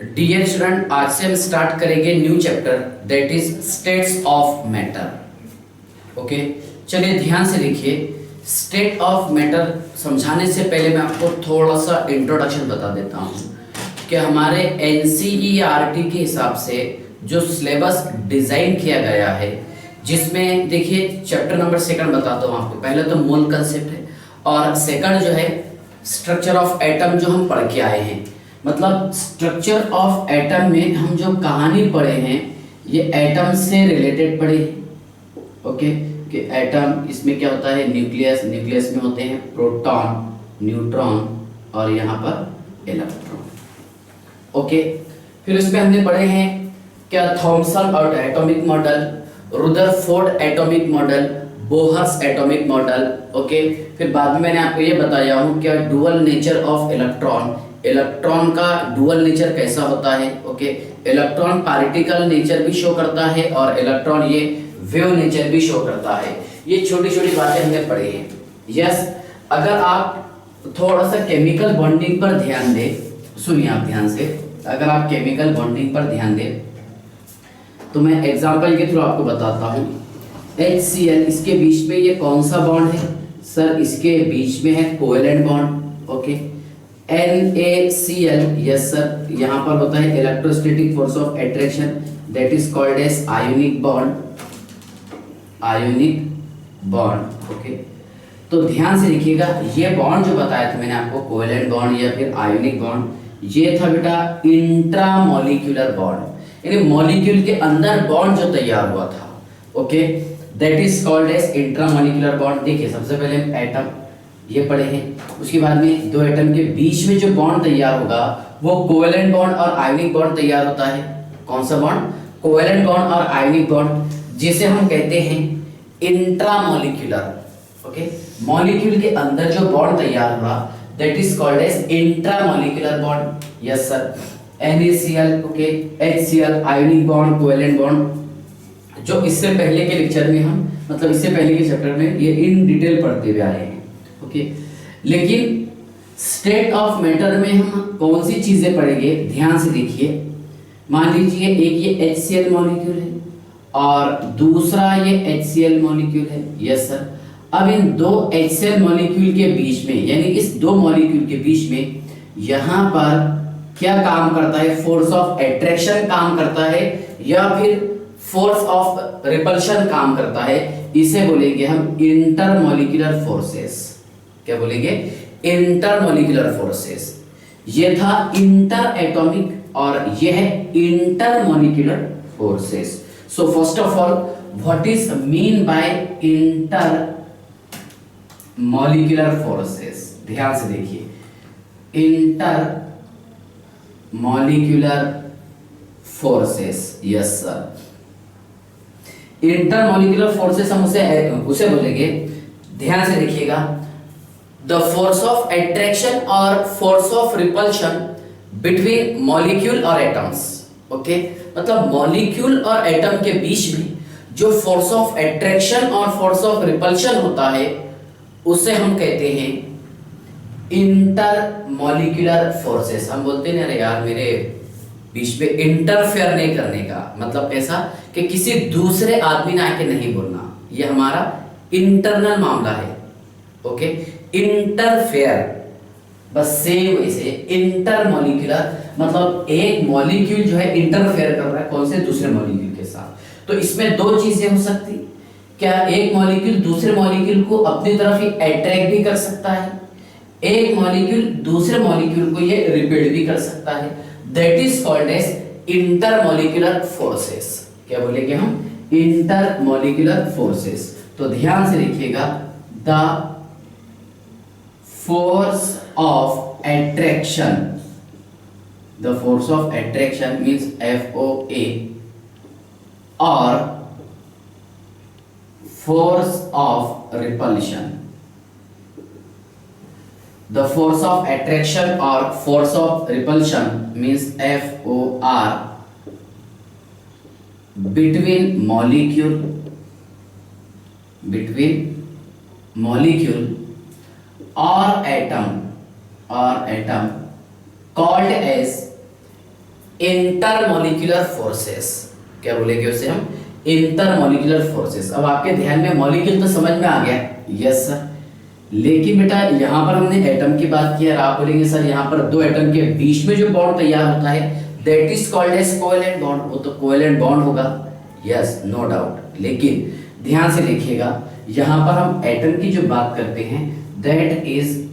Dear student, आज से हम स्टार्ट करेंगे new chapter that is states of matter. Okay, चलिए ध्यान से लिखिए। स्टेट ऑफ मैटर समझाने से पहले मैं आपको थोड़ा सा इंट्रोडक्शन बता देता हूँ कि हमारे एनसीईआरटी के हिसाब से जो सिलेबस डिज़ाइन किया गया है, जिसमें देखिए चैप्टर नंबर सेकंड बताता हूँ आपको। पहले तो मूल कंसेप्ट है और सेकंड जो है स्ट्रक्चर ऑफ एटम जो हम पढ़ के आए हैं। मतलब स्ट्रक्चर ऑफ एटम में हम जो कहानी पढ़े हैं ये एटम से रिलेटेड पढ़े हैं। ओके, कि एटम इसमें क्या होता है, न्यूक्लियस, न्यूक्लियस में होते हैं प्रोटॉन, न्यूट्रॉन और यहाँ पर इलेक्ट्रॉन। ओके, फिर उसमें हमने पढ़े हैं क्या, थॉमसन और atomic model, Rutherford atomic model, Bohr's atomic model. Okay, फिर बाद में मैंने आपको ये बताया हूँ क्या, dual nature of electron, electron का डुअल नेचर कैसा होता है। ओके, इलेक्ट्रॉन पार्टिकल नेचर भी शो करता है और इलेक्ट्रॉन ये वेव नेचर भी शो करता है। ये छोटी छोटी बातें हमने पढ़ी हैं। यस, अगर आप थोड़ा सा केमिकल बॉन्डिंग पर ध्यान दें, सुनिए आप ध्यान से, अगर आप केमिकल बॉन्डिंग पर ध्यान दें तो मैं एग्जांपल के थ्रू आपको बताता हूँ। HCl, इसके बीच में ये कौन सा बॉन्ड है सर, इसके बीच में है covalent bond. Okay, NaCl, yes sir, यहाँ पर होता है electrostatic force of attraction that is called as ionic bond, ionic bond. Okay, तो ध्यान से देखिएगा, ये बॉन्ड जो बताया था मैंने आपको, कोवेलेंट बॉन्ड या फिर आयोनिक बॉन्ड, ये था बेटा इंट्रामोलिक्यूलर बॉन्ड, यानी मॉलिक्यूल के अंदर बॉन्ड जो तैयार हुआ था। Okay, that is called as intramolecular bond. देखिए सबसे पहले हम एटम ये पढ़े हैं, उसके बाद में दो एटम के बीच में जो बॉन्ड तैयार होगा वो कोवेलेंट बॉन्ड और आयोनिक बॉन्ड तैयार होता है। कौन सा बॉन्ड, कोवेलेंट बॉन्ड और आयोनिक बॉन्ड, जिसे हम कहते हैं इंट्रामोलिक्यूलर। ओके, मॉलिक्यूल के अंदर जो बॉन्ड तैयार हुआ that is called as intramolecular bond. Yes sir, NaCl, okay, HCl, ionic bond, covalent bond, जो इससे पहले के लेक्चर में हम, मतलब इससे पहले के चैप्टर में ये इन डिटेल पढ़ते हुए आए हैं। ओके, लेकिन स्टेट ऑफ मैटर में हम कौन सी चीजें पढ़ेंगे, ध्यान से देखिए। मान लीजिए एक ये HCl मॉलिक्यूल है और दूसरा ये HCl मॉलिक्यूल है। यस सर, अब इन दो HCl मॉलिक्यूल के बीच में, यानी इस दो मॉलिक्यूल के बीच में यहाँ पर क्या काम करता है, फोर्स ऑफ अट्रैक्शन काम करता है या फिर फोर्स ऑफ रिपल्शन काम करता है। इसे बोलेंगे हम इंटरमॉलिक्यूलर फोर्सेस। क्या बोलेंगे, इंटरमॉलिक्यूलर फोर्सेस। ये था इंटर एटॉमिक और ये है intermolecular forces. So first of all, what is mean by inter molecular forces, ध्यान से देखिए, inter molecular forces. Yes sir, intermolecular forces हम उसे बोलेंगे, ध्यान से देखिएगा, द फोर्स ऑफ अट्रैक्शन और force of repulsion between molecule और एटम्स। ओके, मतलब मॉलिक्यूल और एटम के बीच में जो फोर्स ऑफ अट्रैक्शन और फोर्स ऑफ रिपल्शन होता है उसे हम कहते हैं इंटरमॉलिक्यूलर फोर्सेस। हम बोलते हैं ना यार, मेरे बीच में इंटरफेयर नहीं करने का मतलब ऐसा कि किसी दूसरे आदमी ने आके नहीं बोलना, ये हमारा इंटरनल मामला है। ओके, इंटरफेयर, बस सेम वैसे इंटरमॉलिक्यूलर मतलब एक मॉलिक्यूल जो है इंटरफेयर कर रहा है कौन से, दूसरे मॉलिक्यूल के साथ। तो इसमें दो चीजें हो सकती, क्या एक मॉलिक्यूल दूसरे मॉलिक्यूल को अपनी तरफ ही अट्रैक्ट भी कर सकता है, एक मॉलिक्यूल दूसरे मॉलिक्यूल को ये रिपेल भी कर सकता है। That is called as intermolecular forces. क्या बोलेंगे हम, इंटरमॉलिक्यूलर फोर्सेस। तो ध्यान से देखिएगा, the force of attraction, the force of attraction means FOA, or force of repulsion. The force of attraction or force of repulsion means FOR between molecule or atom called as intermolecular forces. क्या बोलेंगे उसे हम? Intermolecular forces. अब आपके ध्यान में molecule तो समझ में आ गया, यस सर, लेकिन बेटा यहाँ पर हमने एटम की बात की है, आप बोलेंगे सर यहाँ पर दो एटम के बीच में जो बॉन्ड तैयार होता है that is called as covalent bond, वो तो कोवेलेंट बॉन्ड होगा, यस नो डाउट। लेकिन ध्यान से देखिएगा, यहाँ पर हम एटम की जो बात करते हैं दैट इज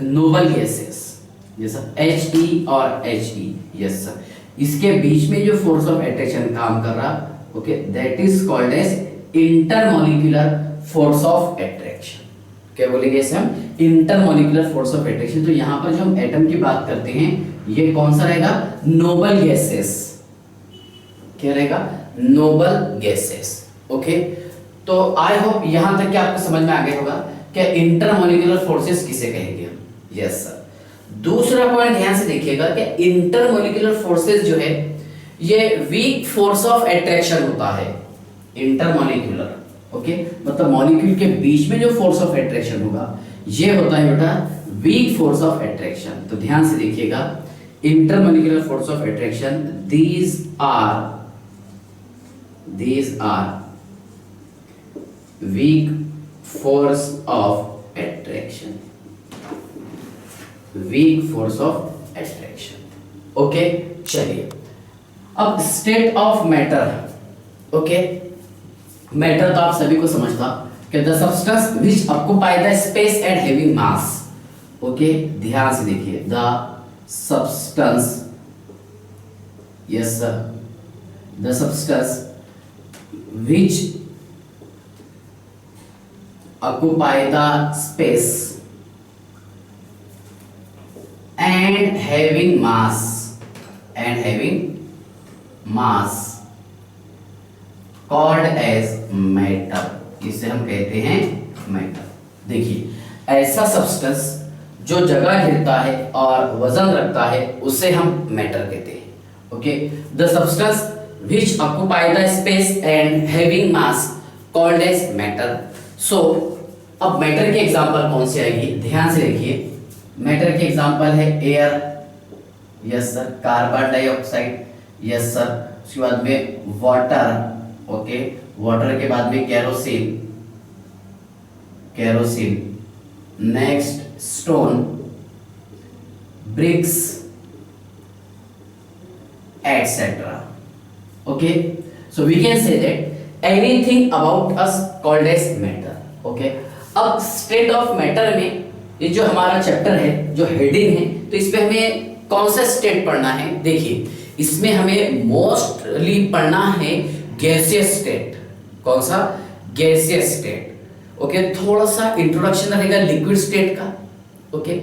नोबल गैसेस, जैसा He और He, यस सर, इसके बीच में जो फोर्स ऑफ अट्रैक्शन काम कर रहा, okay, that is called as intermolecular force of attraction. क्या बोलेंगे इसे हम? Intermolecular force of attraction. तो यहाँ पर जो हम एटम की बात करते हैं ये कौन सा रहेगा? Noble gases. क्या रहेगा? Noble gases. ओके, तो आई होप यहां तक कि आपको समझ में आ गया होगा कि इंटरमॉलिक्यूलर फोर्सेस किसे कहेंगे हम। Yes sir. दूसरा पॉइंट ध्यान से देखिएगा कि इंटरमॉलिक्यूलर फोर्सेस जो है ये वीक फोर्स ऑफ अट्रैक्शन होता है। इंटरमॉलिक्यूलर, ओके, मतलब मॉलिक्यूल के बीच में जो फोर्स ऑफ अट्रैक्शन होगा ये होता है बेटा वीक फोर्स ऑफ अट्रैक्शन। तो ध्यान से देखिएगा, intermolecular force of attraction, these are weak force of attraction, weak force of attraction। Okay, चलिए अब state of matter. Okay, matter तो आप सभी को समझता कि the substance which occupy the space and having mass. Okay, ध्यान से देखिए, the substance, yes sir, the substance which occupy the space and having mass called as matter, इसे हम कहते हैं मैटर। देखिए, ऐसा सब्सटेंस जो जगह घेरता है और वजन रखता है उसे हम मैटर कहते हैं। Okay, the substance which occupy the space and having mass called as matter। so अब मैटर के एग्जांपल कौन से आएगी? ध्यान से देखिए, मैटर के एग्जांपल है air, yes sir, carbon dioxide, yes sir, उसके बाद में वाटर, ओके, वाटर के बाद में kerosene, next stone, bricks etcetera. Okay, so we can say that anything about us called as matter। Okay, अब state of matter में ये जो हमारा चैप्टर है, जो हेडिंग है, तो इसमें हमें कौन सा स्टेट पढ़ना है? देखिए, इसमें हमें मोस्टली पढ़ना है गैसियस स्टेट। कौन सा? Gaseous state. ओके, थोड़ा सा इंट्रोडक्शन रहेगा लिक्विड स्टेट का। ओके,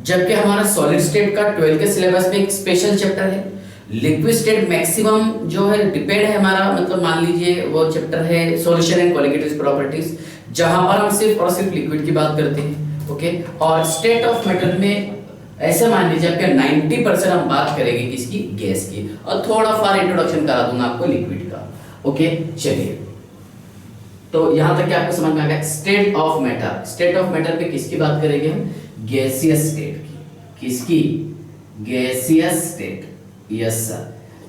जबकि हमारा सॉलिड स्टेट का 12 के सिलेबस में एक स्पेशल चैप्टर है। लिक्विड स्टेट मैक्सिमम जो है डिपेंड है हमारा, मतलब मान लीजिए वो चैप्टर है सॉल्यूशन एंड क्वालिटेटिव प्रॉपर्टीज, जहां पर हम सिर्फ और सिर्फ लिक्विड की बात करते हैं। ओके, और स्टेट ऑफ मैटर में ऐसे मान लीजिए आपके 90% हम बात करेंगे किसकी? गैस की, और थोड़ा फार इंट्रोडक्शन करा दूंगा आपको लिक्विड का। ओके, चलिए, तो यहां तक आपको समझ में आ गया state of matter. State of matter पे किसकी बात करेंगे हम? गैसियस स्टेट की। किसकी? Gaseous state, yes sir.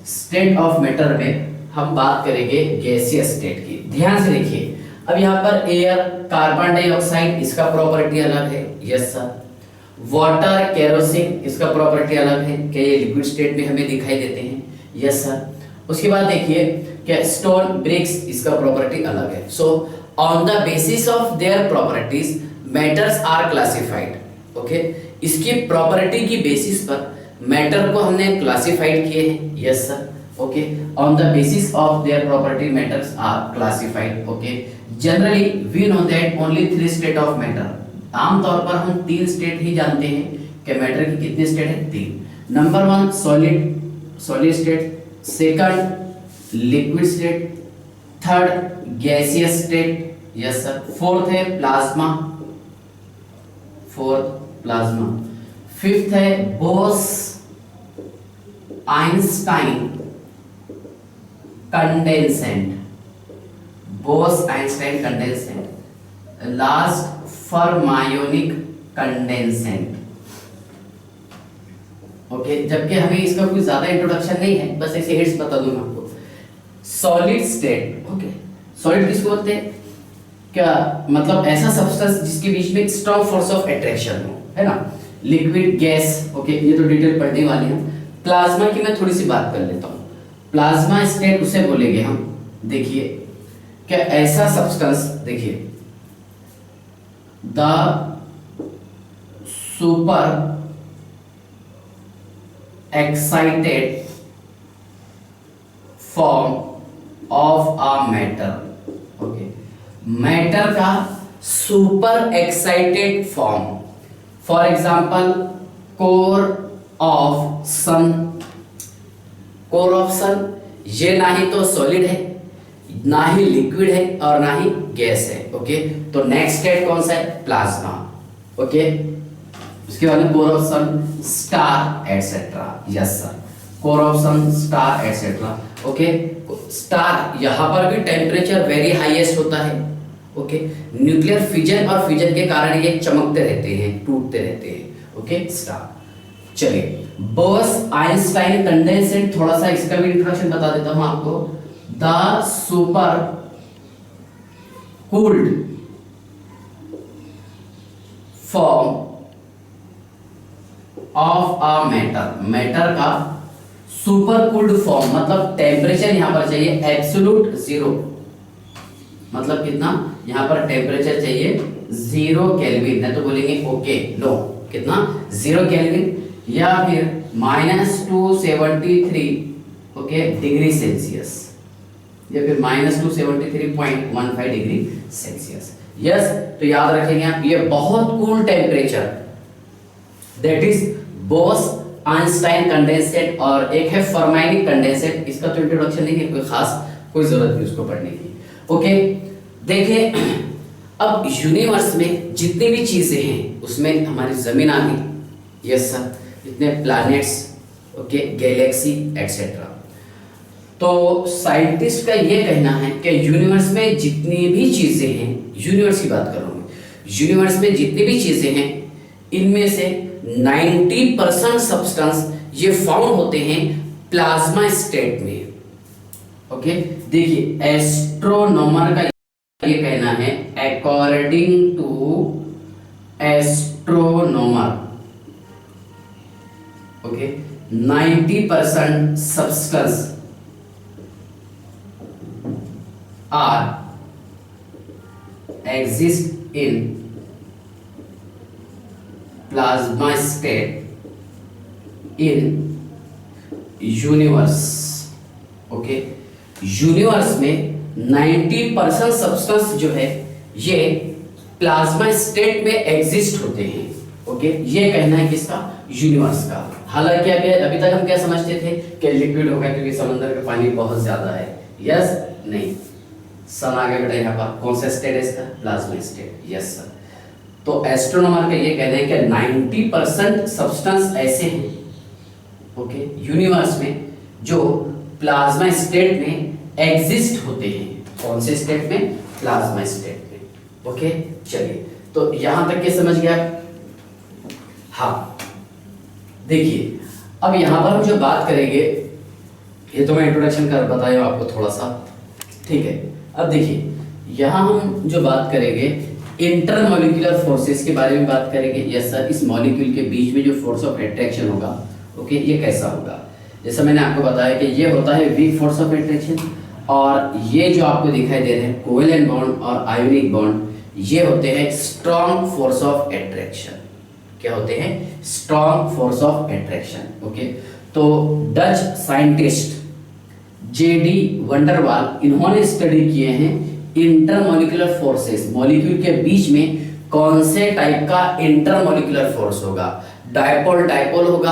State of matter में हम बात करेंगे गैसियस स्टेट की। ध्यान से देखिए, अब यहाँ पर एयर, कार्बन डाइऑक्साइड, इसका प्रॉपर्टी अलग है, यस सर। वाटर, केरोसिन, इसका प्रॉपर्टी अलग है कि ये लिक्विड स्टेट में हमें दिखाई देते हैं, यस सर। उसके बाद देखिए कि स्टोन, ब्रिक्स, इसका प्रॉपर्टी अलग है। So on the basis of their properties matters are classified. Okay, इसकी प्रॉपर्टी की बेसिस पर मैटर को हमने क्लासिफाइड किए हैं, yes sir. Okay, on the basis of their property matters are classified. Okay, generally we know that only 3 state of matter. आमतौर पर हम 3 स्टेट ही जानते हैं कि मैटर की कितने स्टेट है? 3। Number 1 solid state, second liquid state, third gaseous state, yes sir. Fourth है प्लाज्मा, फिफ्थ है बोस आइंस्टाइन कंडेंसेंट, लास्ट फर्मायोनिक कंडेंसेंट। ओके, जबकि हमें इसका कोई ज्यादा इंट्रोडक्शन नहीं है, बस ऐसे हिंट्स बता दूं मैं आपको। सॉलिड स्टेट, ओके, सॉलिड किसको बोलते हैं, क्या मतलब ऐसा सब्सटेंस जिसके बीच में स्ट्रॉन्ग फोर्स ऑफ अट्रैक्शन हो, है ना। लिक्विड, गैस, ओके, ये तो डिटेल पढ़ने वाले हैं। प्लाज्मा की मैं थोड़ी सी बात कर लेता हूँ। प्लाज्मा स्टेट उसे बोलेंगे हम, देखिए क्या ऐसा सब्सटेंस, देखिए the super excited form of a matter, okay, matter का super excited form, for example core of sun. Core of sun ये ना ही तो सॉलिड है, ना ही लिक्विड है और ना ही गैस है, ओके। तो नेक्स्ट स्टेट कौन सा है, प्लाज्मा, ओके। उसके बाद में core of sun, star etcetera, yes sir, core of sun, star etcetera, okay. Star यहाँ पर भी टेम्परेचर वेरी हाईएस्ट होता है, ओके। न्यूक्लियर फिजन और फिजन के कारण ये चमकते रहते हैं, टूटते रहते हैं, ओके, स्टार। चलिए, बोस आइंस्टाइन कंडेंसेट, थोड़ा सा इसका भी इंट्रोडक्शन बता देता हूं आपको। The super cooled form of a matter, matter का सुपर कूल्ड फॉर्म, मतलब टेम्परेचर यहां पर चाहिए एब्सोल्यूट जीरो, मतलब कितना, यहां पर टेम्परेचर चाहिए 0 केल्विन, नहीं तो बोलेंगे ओके नो, कितना 0 केल्विन, या फिर -273, ओके, डिग्री सेल्सियस, या फिर -273.15 डिग्री सेल्सियस, यस। तो याद रखेंगे आप, ये बहुत cool temperature, that is Bose Einstein condensate, और एक है फर्माइनिक कंडेंसेट, इसका तो इंट्रोडक्शन नहीं है कोई खास, कोई जरूरत नहीं उसको पढ़ने की, ओके। देखिए, अब यूनिवर्स में जितनी भी चीजें हैं उसमें हमारी जमीन आ गई, यस सर, इतने प्लैनेट्स, ओके, गैलेक्सी एटसेट्रा। तो साइंटिस्ट का ये कहना है कि यूनिवर्स में जितनी भी चीजें हैं, यूनिवर्स की बात कर रहा हूँ, यूनिवर्स में जितनी भी चीजें हैं इनमें से 90% सब्सटेंस ये फाउंड होते हैं प्लाज्मा स्टेट में, ओके। देखिए, एस्ट्रोनॉमर का ये कहना है, according to astronomer, okay, 90% substance are exist in plasma state in universe, okay. Universe में 90% सब्सटेंस जो है ये प्लाज्मा स्टेट में एग्जिस्ट होते हैं, ओके। ये कहना है किसका, यूनिवर्स का। हालांकि अभी तक हम क्या समझते थे कि लिक्विड होगा क्योंकि समंदर का पानी बहुत ज्यादा है, यस, नहीं, सन आ गया बेटा यहाँ पर, कौन सा स्टेट है इसका, प्लाज्मा स्टेट, यस सर। तो एस्ट्रोनॉमर का ये कहना है कि 90% सब्सटेंस ऐसे हैं, ओके, यूनिवर्स में जो प्लाज्मा स्टेट में एग्जिस्ट होते हैं। कौन से स्टेट में, प्लाज्मा स्टेट में, ओके। चलिए, तो यहां तक के समझ गया, हाँ। देखिए, अब यहां पर हम जो बात करेंगे, ये तो मैं इंट्रोडक्शन कर बताया आपको थोड़ा सा, ठीक है। अब देखिए, यहां हम जो बात करेंगे इंटरमॉलिक्यूलर फोर्सेस के बारे में बात करेंगे, यस सर। इस मॉलिक्यूल के बीच में जो फोर्स ऑफ अट्रैक्शन होगा, ओके, ये कैसा होगा, जैसा मैंने आपको बताया कि ये होता है वीक फोर्स ऑफ अट्रैक्शन, और ये जो आपको दिखाई दे रहे हैं कोवेलेंट बॉन्ड और आयोनिक बॉन्ड, ये होते हैं स्ट्रॉन्ग फोर्स ऑफ अट्रैक्शन। क्या होते हैं, strong force of attraction, okay. तो डच साइंटिस्ट जेडी वंडरवाल, इन्होंने स्टडी किए हैं इंटरमॉलिक्यूलर फोर्सेस, मॉलिक्यूल के बीच में कौन से टाइप का इंटरमॉलिक्यूलर फोर्स होगा, डायपोल डायपोल होगा,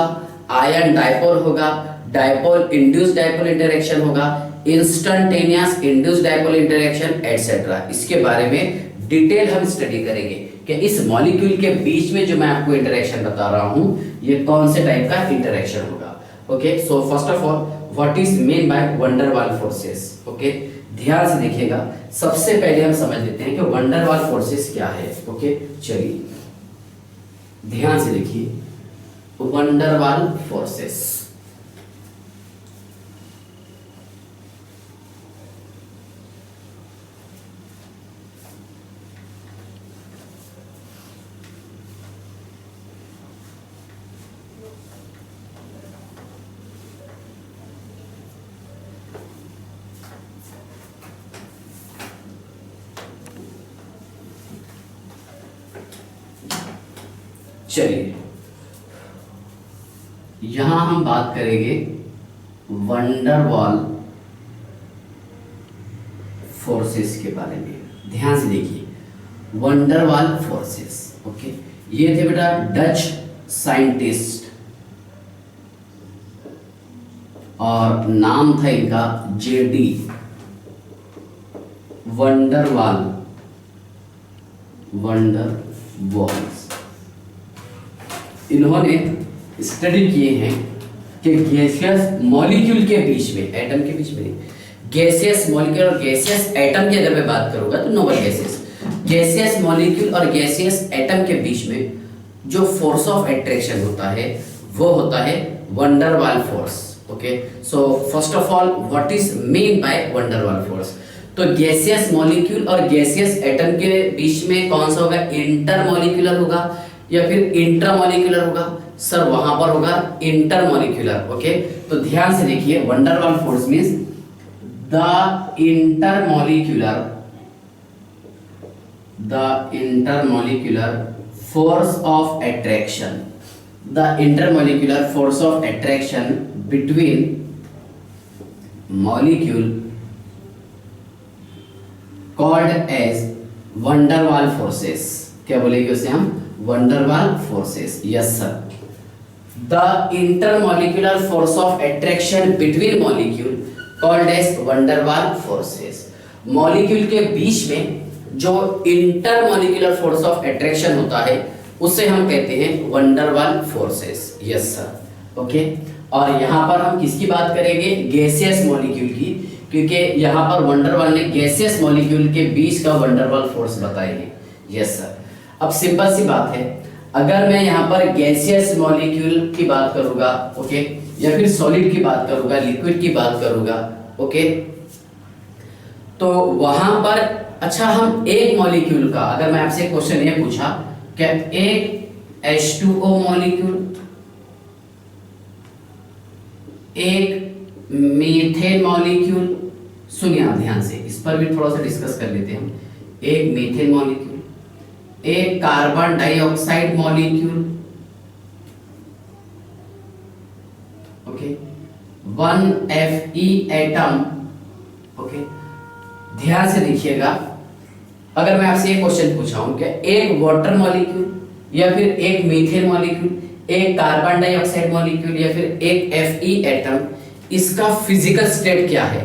आयन डायपोल होगा, डायपोल इंड्यूस्ड डायपोल इंटरेक्शन होगा, instantaneous induced dipole interaction etcetera. इसके बारे में डिटेल हम स्टडी करेंगे कि इस मॉलिक्यूल के बीच में जो मैं आपको इंटरेक्शन बता रहा हूं ये कौन से टाइप का इंटरेक्शन होगा, okay. So first of all, what is mean by van der Waals forces, okay. ध्यान से देखिएगा, सबसे पहले हम समझ लेते हैं कि वंडरवाल फोर्सेस क्या है, ओके। चलिए ध्यान से देखिए, वंडरवाल फोर्सेस। चलिए यहां हम बात करेंगे वंडरवाल फोर्सेस के बारे में। ध्यान से देखिए वंडरवाल फोर्सेस। ओके, ये थे बेटा डच साइंटिस्ट और नाम था इनका जेडी वंडरवाल। वंडरवॉल्स इन्होंने स्टडी किए हैं कि गैसियस मॉलिक्यूल के बीच में, एटम के बीच में, गैसियस मॉलिक्यूल और गैसियस एटम की अगर मैं बात करूंगा तो नोबल गैसेस, गैसियस मॉलिक्यूल और गैसियस एटम के बीच में जो फोर्स ऑफ अट्रैक्शन होता है वो होता है van der Waals force. Okay, so first of all what is mean by van der Waals force? तो गैसियस मॉलिक्यूल और गैसियस एटम के बीच में कौन सा होगा? इंटरमॉलिक्यूलर होगा या फिर इंट्रामॉलिक्यूलर होगा? सर वहां पर होगा इंटरमॉलिक्यूलर। ओके, तो ध्यान से देखिए Van der Waals force means the intermolecular force of attraction, the intermolecular force of attraction between molecule called as Van der Waals forces. क्या बोलेंगे उसे हम? Van der Waals forces. Yes sir, the intermolecular force of attraction between molecule called as Van der Waals forces. Molecule के बीच में जो intermolecular force of attraction होता है उसे हम कहते हैं van der Waals forces. Yes sir. Okay, और यहाँ पर हम किसकी बात करेंगे? गैसियस मॉलिक्यूल की, क्योंकि यहाँ पर वंडरवाल ने गैसियस मॉलिक्यूल के बीच का वंडरवाल फोर्स बताए हैं। Yes sir. अब सिंपल सी बात है, अगर मैं यहाँ पर गैसियस मॉलिक्यूल की बात करूंगा, ओके, या फिर सॉलिड की बात करूंगा, लिक्विड की बात करूंगा, ओके, तो वहां पर अच्छा हम एक मॉलिक्यूल का, अगर मैं आपसे क्वेश्चन ये पूछा क्या एक H2O मॉलिक्यूल, एक मीथेन मॉलिक्यूल, सुनिए आप ध्यान से, इस पर भी थोड़ा सा डिस्कस कर लेते हैं हम। एक मीथेन मॉलिक्यूल, एक carbon dioxide molecule, okay, 1Fe atom. Okay, ध्यान से देखिएगा, अगर मैं आपसे एक क्वेश्चन पूछा हूं क्या एक वाटर मॉलिक्यूल या फिर एक मीथेन मॉलिक्यूल, एक कार्बन डाइऑक्साइड मॉलिक्यूल या फिर एक Fe एटम, इसका फिजिकल स्टेट क्या है?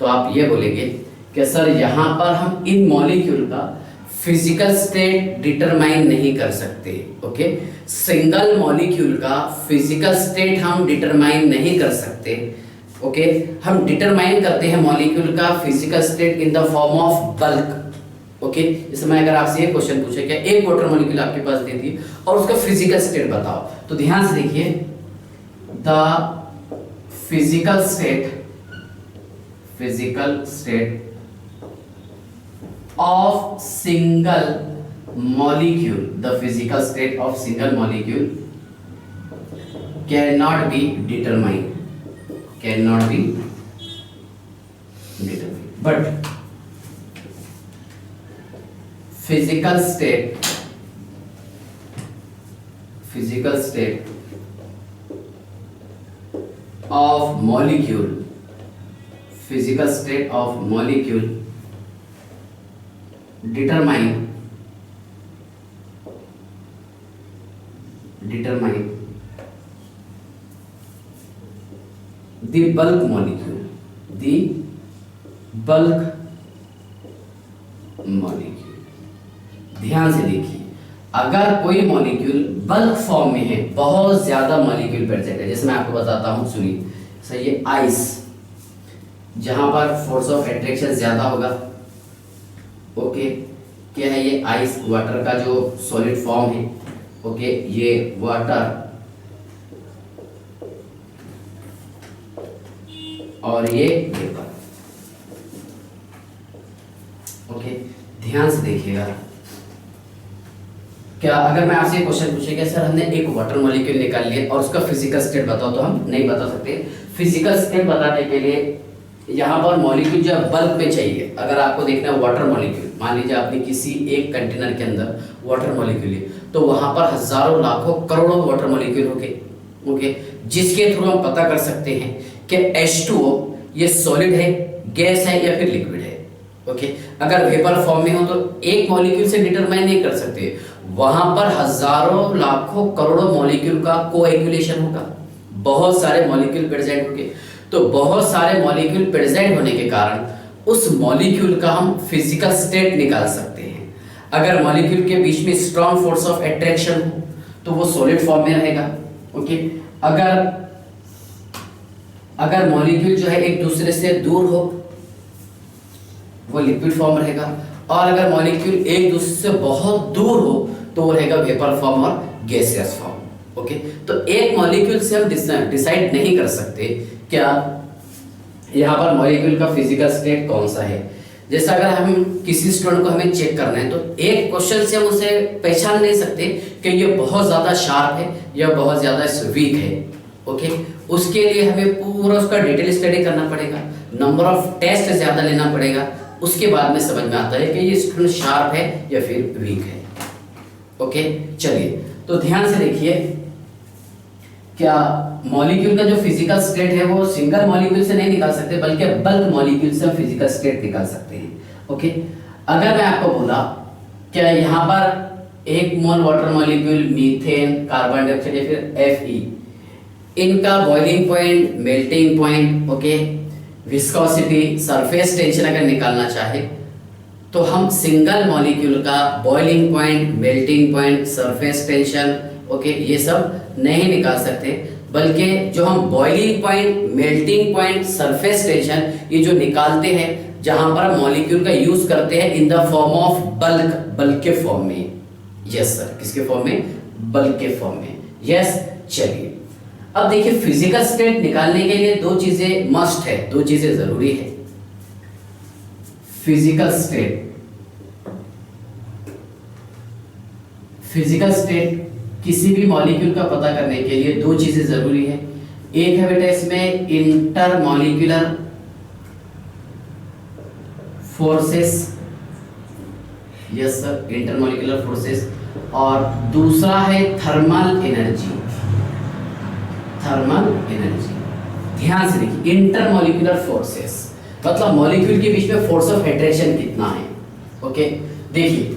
तो आप ये बोलेंगे कि सर यहां पर हम इन मॉलिक्यूल का फिजिकल स्टेट डिटरमाइन नहीं कर सकते। ओके, सिंगल मॉलिक्यूल का फिजिकल स्टेट हम डिटरमाइन नहीं कर सकते। ओके, हम डिटरमाइन करते हैं मॉलिक्यूल का physical state in the form of bulk. Okay, जैसे मैं अगर आपसे ये क्वेश्चन पूछे क्या एक वाटर मॉलिक्यूल आपके पास दे दी और उसका फिजिकल स्टेट बताओ, तो ध्यान से देखिए, the physical state of single molecule, the physical state of single molecule cannot be determined, but physical state of molecule determine the bulk molecule, ध्यान से देखिए, अगर कोई मॉलिक्यूल बल्क फॉर्म में है, बहुत ज्यादा मॉलिक्यूल प्रेजेंट है, जैसे मैं आपको बताता हूं, सुनिए, सही है आइस, जहां पर फोर्स ऑफ अट्रैक्शन ज्यादा होगा। ओके, क्या है ये आइस? वाटर का जो सॉलिड फॉर्म है। ओके, ये वाटर और ये वेपर। ओके, ध्यान से देखिएगा। क्या अगर मैं आपसे क्वेश्चन पूछेगा सर हमने एक वाटर मॉलिक्यूल निकाल लिया और उसका फिजिकल स्टेट बताओ, तो हम नहीं बता सकते। फिजिकल स्टेट बताने के लिए यहाँ पर मॉलिक्यूल जो है बल्क में चाहिए। अगर आपको देखना है वाटर मॉलिक्यूल, मान लीजिए आपने किसी एक कंटेनर के अंदर वाटर मॉलिक्यूल है, तो वहां पर हजारों लाखों करोड़ों वाटर मॉलिक्यूल होंगे। ओके, जिसके थ्रू हम पता कर सकते हैं कि H2O ये सॉलिड है, गैस है या फिर लिक्विड है। ओके, अगर वेपर फॉर्म में हो तो एक मॉलिक्यूल से डिटरमाइन नहीं कर सकते, वहां पर हजारों लाखों करोड़ों मॉलिक्यूल का कोएगुलेशन होगा, बहुत सारे मॉलिक्यूल प्रेजेंट होंगे। तो बहुत सारे मॉलिक्यूल प्रेजेंट होने के कारण उस मॉलिक्यूल का हम फिजिकल स्टेट निकाल सकते हैं। अगर मॉलिक्यूल के बीच में स्ट्रॉन्ग फोर्स ऑफ अट्रैक्शन हो तो वो सॉलिड फॉर्म में रहेगा। ओके, अगर मॉलिक्यूल जो है एक दूसरे से दूर हो वो लिक्विड फॉर्म रहेगा, और अगर मॉलिक्यूल एक दूसरे से बहुत दूर हो तो वो रहेगा वेपर फॉर्म और गैसियस फॉर्म। ओके, तो एक मॉलिक्यूल से हम डिसाइड नहीं कर सकते क्या यहाँ पर मॉलिक्यूल का फिजिकल स्टेट कौन सा है। जैसे अगर हम किसी स्टूडेंट को हमें चेक करना है तो एक क्वेश्चन से हम उसे पहचान नहीं सकते कि ये बहुत ज्यादा शार्प है या बहुत ज्यादा वीक है। ओके, उसके लिए हमें पूरा उसका डिटेल स्टडी करना पड़ेगा, नंबर ऑफ टेस्ट ज्यादा लेना पड़ेगा, उसके बाद में समझ में आता है कि ये स्टूडेंट शार्प है या फिर वीक है। ओके, चलिए तो ध्यान से देखिए, क्या मॉलिक्यूल का जो फिजिकल स्टेट है वो सिंगल मॉलिक्यूल से नहीं निकाल सकते, बल्कि बल्क मॉलिक्यूल से हम फिजिकल स्टेट निकाल सकते हैं। ओके, अगर मैं आपको बोला क्या यहाँ पर एक मोल water molecule methane, carbon dioxide या फिर Fe, इनका boiling point, melting point, okay, viscosity, surface tension अगर निकालना चाहे तो हम सिंगल मॉलिक्यूल का boiling point, melting point, surface tension, okay, ये सब नहीं निकाल सकते, बल्कि जो हम boiling point, melting point, surface tension ये जो निकालते हैं जहां पर मॉलिक्यूल का यूज करते हैं in the form of bulk, bulk के फॉर्म में। यस सर, किसके फॉर्म में? बल्क के फॉर्म में। यस, चलिए अब देखिए फिजिकल स्टेट निकालने के लिए दो चीजें मस्ट है, दो चीजें जरूरी है। फिजिकल स्टेट किसी भी मॉलिक्यूल का पता करने के लिए दो चीजें जरूरी है। एक है बेटा इसमें intermolecular forces, yes sir, intermolecular forces, और दूसरा है थर्मल एनर्जी। ध्यान से देखिए, इंटरमॉलिक्यूलर फोर्सेस मतलब मॉलिक्यूल के बीच में फोर्स ऑफ अट्रैक्शन कितना है। ओके, देखिए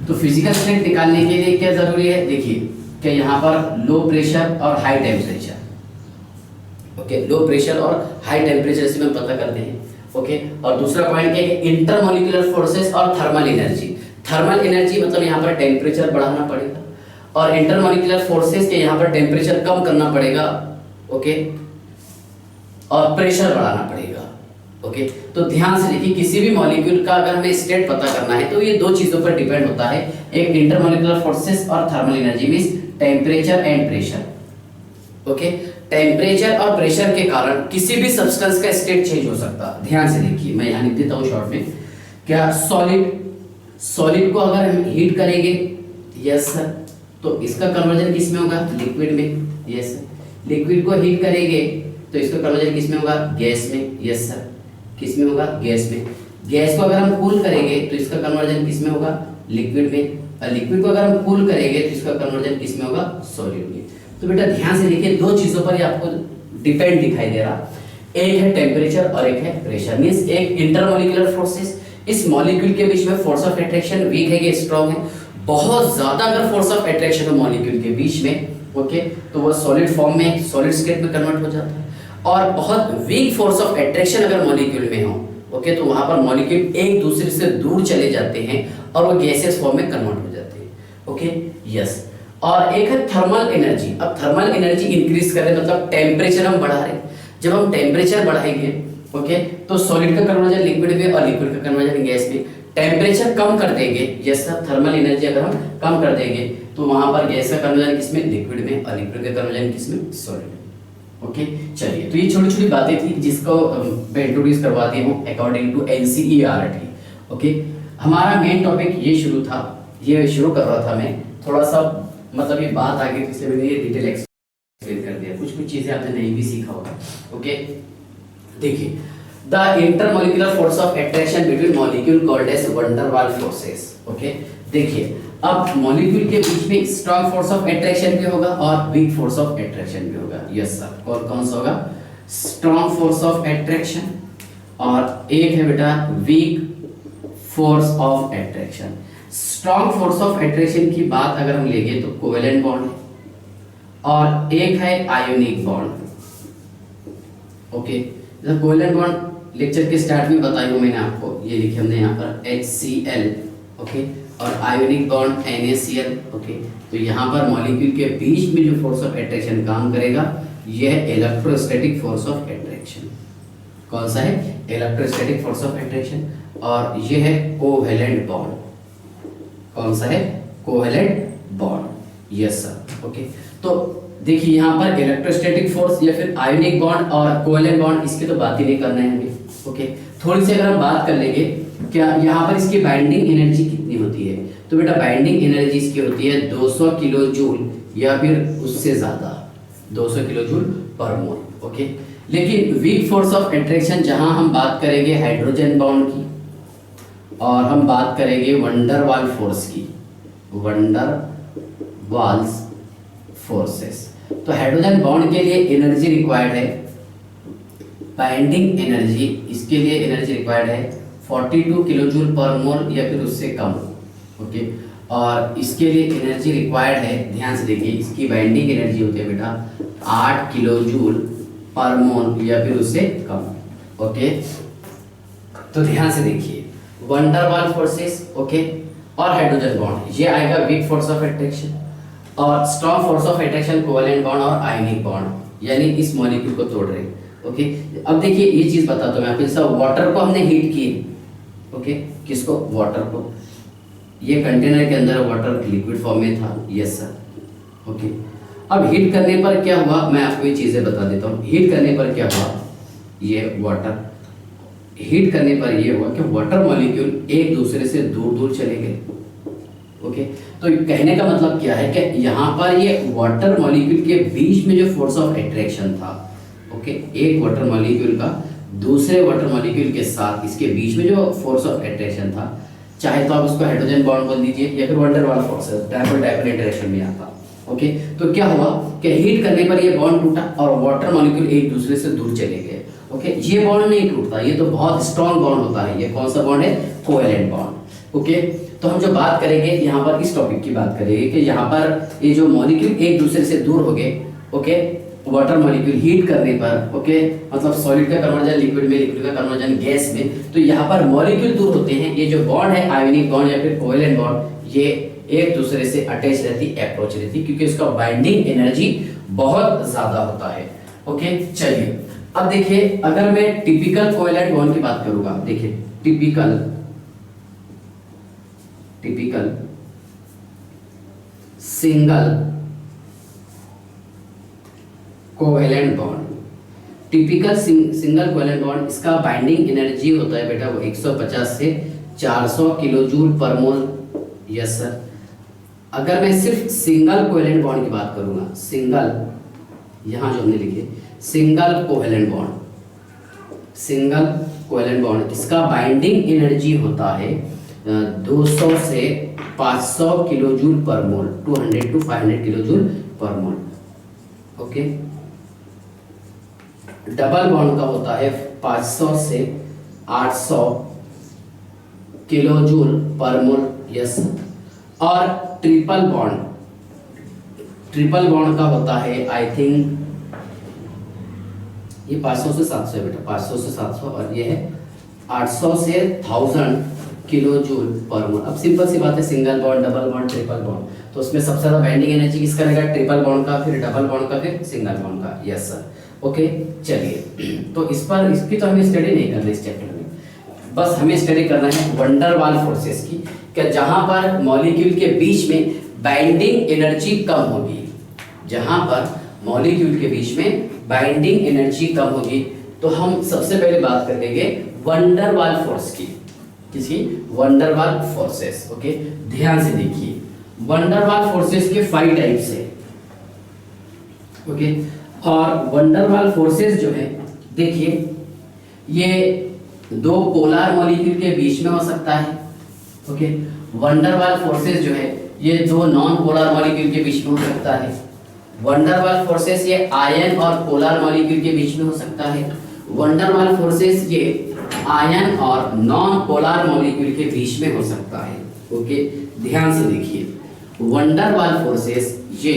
तो फिजिकल स्टेट निकालने के लिए क्या जरूरी है, देखिए कि यहाँ पर लो प्रेशर और high temperature, okay, low pressure और हाई टेम्परेचर से हम पता करते हैं। ओके, और दूसरा पॉइंट क्या है, इंटरमॉलिक्यूलर फोर्सेस और थर्मल एनर्जी। थर्मल एनर्जी मतलब यहाँ पर टेम्परेचर बढ़ाना पड़ेगा, और इंटरमॉलिक्यूलर फोर्सेस के यहाँ पर टेम्परेचर कम करना पड़ेगा, ओके, और प्रेशर बढ़ाना पड़ेगा। ओके, तो ध्यान से देखिए, किसी भी मॉलिक्यूल का अगर हमें स्टेट पता करना है तो ये दो चीजों पर डिपेंड होता है, एक इंटरमॉलिक्यूलर फोर्सेस और thermal energy means temperature and pressure. Okay, temperature और प्रेशर के कारण किसी भी सब्सटेंस का स्टेट चेंज हो सकता है। ध्यान से देखिए, मैं यहाँ लिख देता हूँ शॉर्ट में, क्या सॉलिड को अगर हम हीट करेंगे, यस सर, तो इसका कन्वर्जन किस में होगा? लिक्विड में। यस सर, लिक्विड को हीट करेंगे तो इसका कन्वर्जन किस में होगा? गैस में। यस सर, किस में होगा? गैस में। गैस को अगर हम कूल करेंगे तो इसका कन्वर्जन किस में होगा? लिक्विड में। और लिक्विड को अगर हम कूल करेंगे तो इसका कन्वर्जन किस में होगा? सॉलिड में। तो बेटा ध्यान से देखिए, दो चीजों पर ये आपको डिपेंड दिखाई दे रहा, एक है टेम्परेचर और एक है प्रेशर। मींस एक इंटरमॉलिक्यूलर फोर्सेस, इस मॉलिक्यूल के बीच में फोर्स ऑफ अट्रैक्शन वीक है कि स्ट्रांग है। बहुत ज्यादा अगर फोर्स ऑफ अट्रैक्शन हो मॉलिक्यूल के बीच में, ओके, तो वो सॉलिड फॉर्म में, सॉलिड स्टेट में कन्वर्ट हो जाता है। और बहुत वीक फोर्स ऑफ अट्रैक्शन अगर मॉलिक्यूल में हो, ओके, तो वहां पर मॉलिक्यूल एक दूसरे से दूर चले जाते हैं और वो गैसियस फॉर्म में कन्वर्ट हो जाते हैं। Okay, yes. और एक है थर्मल एनर्जी। अब थर्मल एनर्जी इंक्रीज कर रहे हैं, मतलब टेम्परेचर हम बढ़ा रहे हैं। जब हम टेम्परेचर बढ़ाएंगे, ओके, तो सॉलिड का कन्वर्जन लिक्विड में और लिक्विड का कन्वर्जन गैस में। टेम्परेचर कम कर देंगे, जैसा थर्मल एनर्जी अगर हम कम कर देंगे तो वहां पर गैस का कन्वर्जन किसमें? लिक्विड में, और लिक्विड का कन्वर्जन किसमें? सॉलिड में। ओके चलिए, तो ये छोटी छोटी बातें थी जिसको मैं इंट्रोड्यूस करवा दिया हूँ अकॉर्डिंग टू एनसीईआरटी। ओके, हमारा मेन टॉपिक ये शुरू था, ये शुरू कर रहा था मैं थोड़ा सा, मतलब ये बात आ गई तो इसलिए मैंने ये डिटेल एक्सप्लेन कर दिया, कुछ कुछ चीजें आपने नहीं भी सीखा होगा। ओके देखिए, the intermolecular force of attraction between molecule called as Van der वाल फोर्सेस। ओके देखिए, अब मॉलिक्यूल के बीच में स्ट्रॉन्ग फोर्स ऑफ अट्रैक्शन भी होगा और वीक फोर्स ऑफ अट्रैक्शन भी होगा। यस सर, कौन कौन सा होगा? स्ट्रॉन्ग फोर्स ऑफ अट्रैक्शन और एक है बेटा weak force of attraction. Strong force of attraction की बात अगर हम लेंगे तो कोवेलेंट बॉन्ड और एक है ionic bond. Okay, covalent bond lecture के स्टार्ट में बताई हूं मैंने आपको, ये लिखे हमने यहाँ पर HCl। ओके, और आयोनिक बॉन्ड NaCl। ओके, तो यहाँ पर मॉलिक्यूल के बीच में जो फोर्स ऑफ अट्रैक्शन काम करेगा यह इलेक्ट्रोस्टैटिक फोर्स ऑफ अट्रैक्शन। कौन सा है? Electrostatic force of attraction. और यह है कोवेलेंट बॉन्ड। कौन सा है? Covalent bond. Yes sir. Okay, तो देखिए यहाँ पर इलेक्ट्रोस्टैटिक फोर्स या फिर आयोनिक बॉन्ड और कोवेलेंट बॉन्ड, इसकी तो बात ही नहीं करना है हमें। ओके, थोड़ी सी अगर हम बात कर लेंगे, क्या यहाँ पर इसकी बाइंडिंग एनर्जी कितनी होती है? तो बेटा बाइंडिंग एनर्जी इसकी होती है 200 किलो जूल या फिर उससे ज्यादा, 200 किलो जूल पर मोल। ओके, लेकिन वीक फोर्स ऑफ अट्रैक्शन जहां हम बात करेंगे हाइड्रोजन बॉन्ड की और हम बात करेंगे वंडर वाल फोर्स की, वंडर वाल्स फोर्सेस। तो हाइड्रोजन बॉन्ड के लिए एनर्जी रिक्वायर्ड है, बाइंडिंग एनर्जी, इसके लिए एनर्जी रिक्वायर्ड है 42 किलो जूल पर मोल या फिर उससे कम। ओके, और इसके लिए एनर्जी रिक्वायर्ड है, ध्यान से देखिए, इसकी बाइंडिंग एनर्जी होती है बेटा 8 किलो जूल पर मोल या फिर उससे कम। ओके, तो ध्यान से देखिए, वंडर वाल फोर्सेस, ओके, और हाइड्रोजन बॉन्ड, ये आएगा वीक फोर्स ऑफ अट्रैक्शन, और strong force of attraction covalent bond और आयनिक बॉन्ड, यानी इस मॉलिक्यूल को तोड़ रहे। ओके, अब देखिए ये चीज बताता हूं मैं आपको, जैसा वाटर को हमने हीट किए। ओके, किसको? वाटर को। ये कंटेनर के अंदर वाटर लिक्विड फॉर्म में था। Yes sir. ओके, अब हीट करने पर क्या हुआ, मैं आपको ये चीजें बता देता हूँ। हीट करने पर क्या हुआ, ये वाटर हीट करने पर ये हुआ कि वाटर मॉलिक्यूल एक दूसरे से दूर दूर चले गए। ओके, तो कहने का मतलब क्या है कि यहाँ पर ये वाटर मॉलिक्यूल के बीच में जो फोर्स ऑफ अट्रैक्शन था, ओके, एक वाटर मॉलिक्यूल का दूसरे वाटर मॉलिक्यूल के साथ इसके बीच में जो फोर्स ऑफ अट्रैक्शन था, चाहे तो आप उसको हाइड्रोजन बॉन्ड बोल दीजिए या फिर वंडर वाल फोर्स, डायपोल डायपोल इंटरेक्शन में आता। ओके, तो क्या हुआ कि हीट करने पर ये बॉन्ड टूटा और वाटर मॉलिक्यूल एक दूसरे से दूर चले गए। ओके, ये बॉन्ड नहीं टूटता, ये तो बहुत स्ट्रॉन्ग बॉन्ड होता है। ये कौन सा बॉन्ड है? Covalent bond. ओके, तो हम जो बात करेंगे यहाँ पर, इस टॉपिक की बात करेंगे कि यहाँ पर ये जो मॉलिक्यूल एक दूसरे से दूर हो गए, ओके, वाटर मॉलिक्यूल हीट करने पर, ओके, मतलब सॉलिड का कन्वर्जन लिक्विड में, लिक्विड का कन्वर्जन गैस में, तो यहाँ पर मॉलिक्यूल दूर होते हैं। ये जो बॉन्ड है आयोनिक बॉन्ड या फिर कोवेलेंट बॉन्ड, ये एक दूसरे से अटैच रहती, अप्रोच रहती, क्योंकि इसका बाइंडिंग एनर्जी बहुत ज्यादा होता है। ओके, चलिए अब देखिए, अगर मैं टिपिकल कोवेलेंट बॉन्ड की बात करूंगा, देखिए typical single covalent bond, typical single covalent bond, इसका बाइंडिंग एनर्जी होता है बेटा वो 150 से 400 किलो जूल पर मोल। Yes sir. अगर मैं सिर्फ सिंगल कोवेलेंट बॉन्ड की बात करूंगा, सिंगल, यहां जो हमने लिखे single covalent bond, single covalent bond, इसका बाइंडिंग एनर्जी होता है 200 से 500 किलो जूल पर मोल, 200 to 500 किलो जूल पर मोल। ओके, डबल बॉन्ड का होता है 500 से 800 किलो जूल पर मोल। यस, और ट्रिपल बॉन्ड का होता है आई थिंक ये 500 से 700 है बेटा, 500 से 700, और ये है 800 से 1000 किलो जूल पर मोल। अब सिंपल सी बात है, single bond, double bond, triple bond, तो उसमें सबसे ज्यादा बाइंडिंग एनर्जी किसका रहेगा? ट्रिपल बॉन्ड का, फिर डबल बॉन्ड का, फिर सिंगल बॉन्ड का। Yes sir. ओके, चलिए, तो इस पर इसकी तो हमें स्टडी नहीं करना इस चैप्टर में, बस हमें स्टडी करना है वंडर वाल फोर्सेस की, कि जहां पर मॉलिक्यूल के बीच में बाइंडिंग एनर्जी कम होगी, जहां पर मॉलिक्यूल के बीच में बाइंडिंग एनर्जी कम होगी, तो हम सबसे पहले बात कर लेंगे वंडर वाल फोर्स की। किसकी? वंडर वाल फोर्सेस। ओके, ध्यान से देखिए, वंडर वाल फोर्सेस के 5 टाइप्स है। ओके, और वंडर वाल फोर्सेस जो है, देखिए ये 2 पोलर मॉलिक्यूल के बीच में हो सकता है। ओके, वंडर वाल फोर्सेस जो है ये 2 नॉन पोलर मॉलिक्यूल के बीच में हो सकता है। वंडर वाल फोर्सेस ये आयन और पोलर मॉलिक्यूल के बीच में हो सकता है। वंडर वाल फोर्सेस ये आयन और नॉन पोलर मॉलिक्यूल के बीच में हो सकता है। ओके, ध्यान से देखिए, वंडर वाल फोर्सेस ये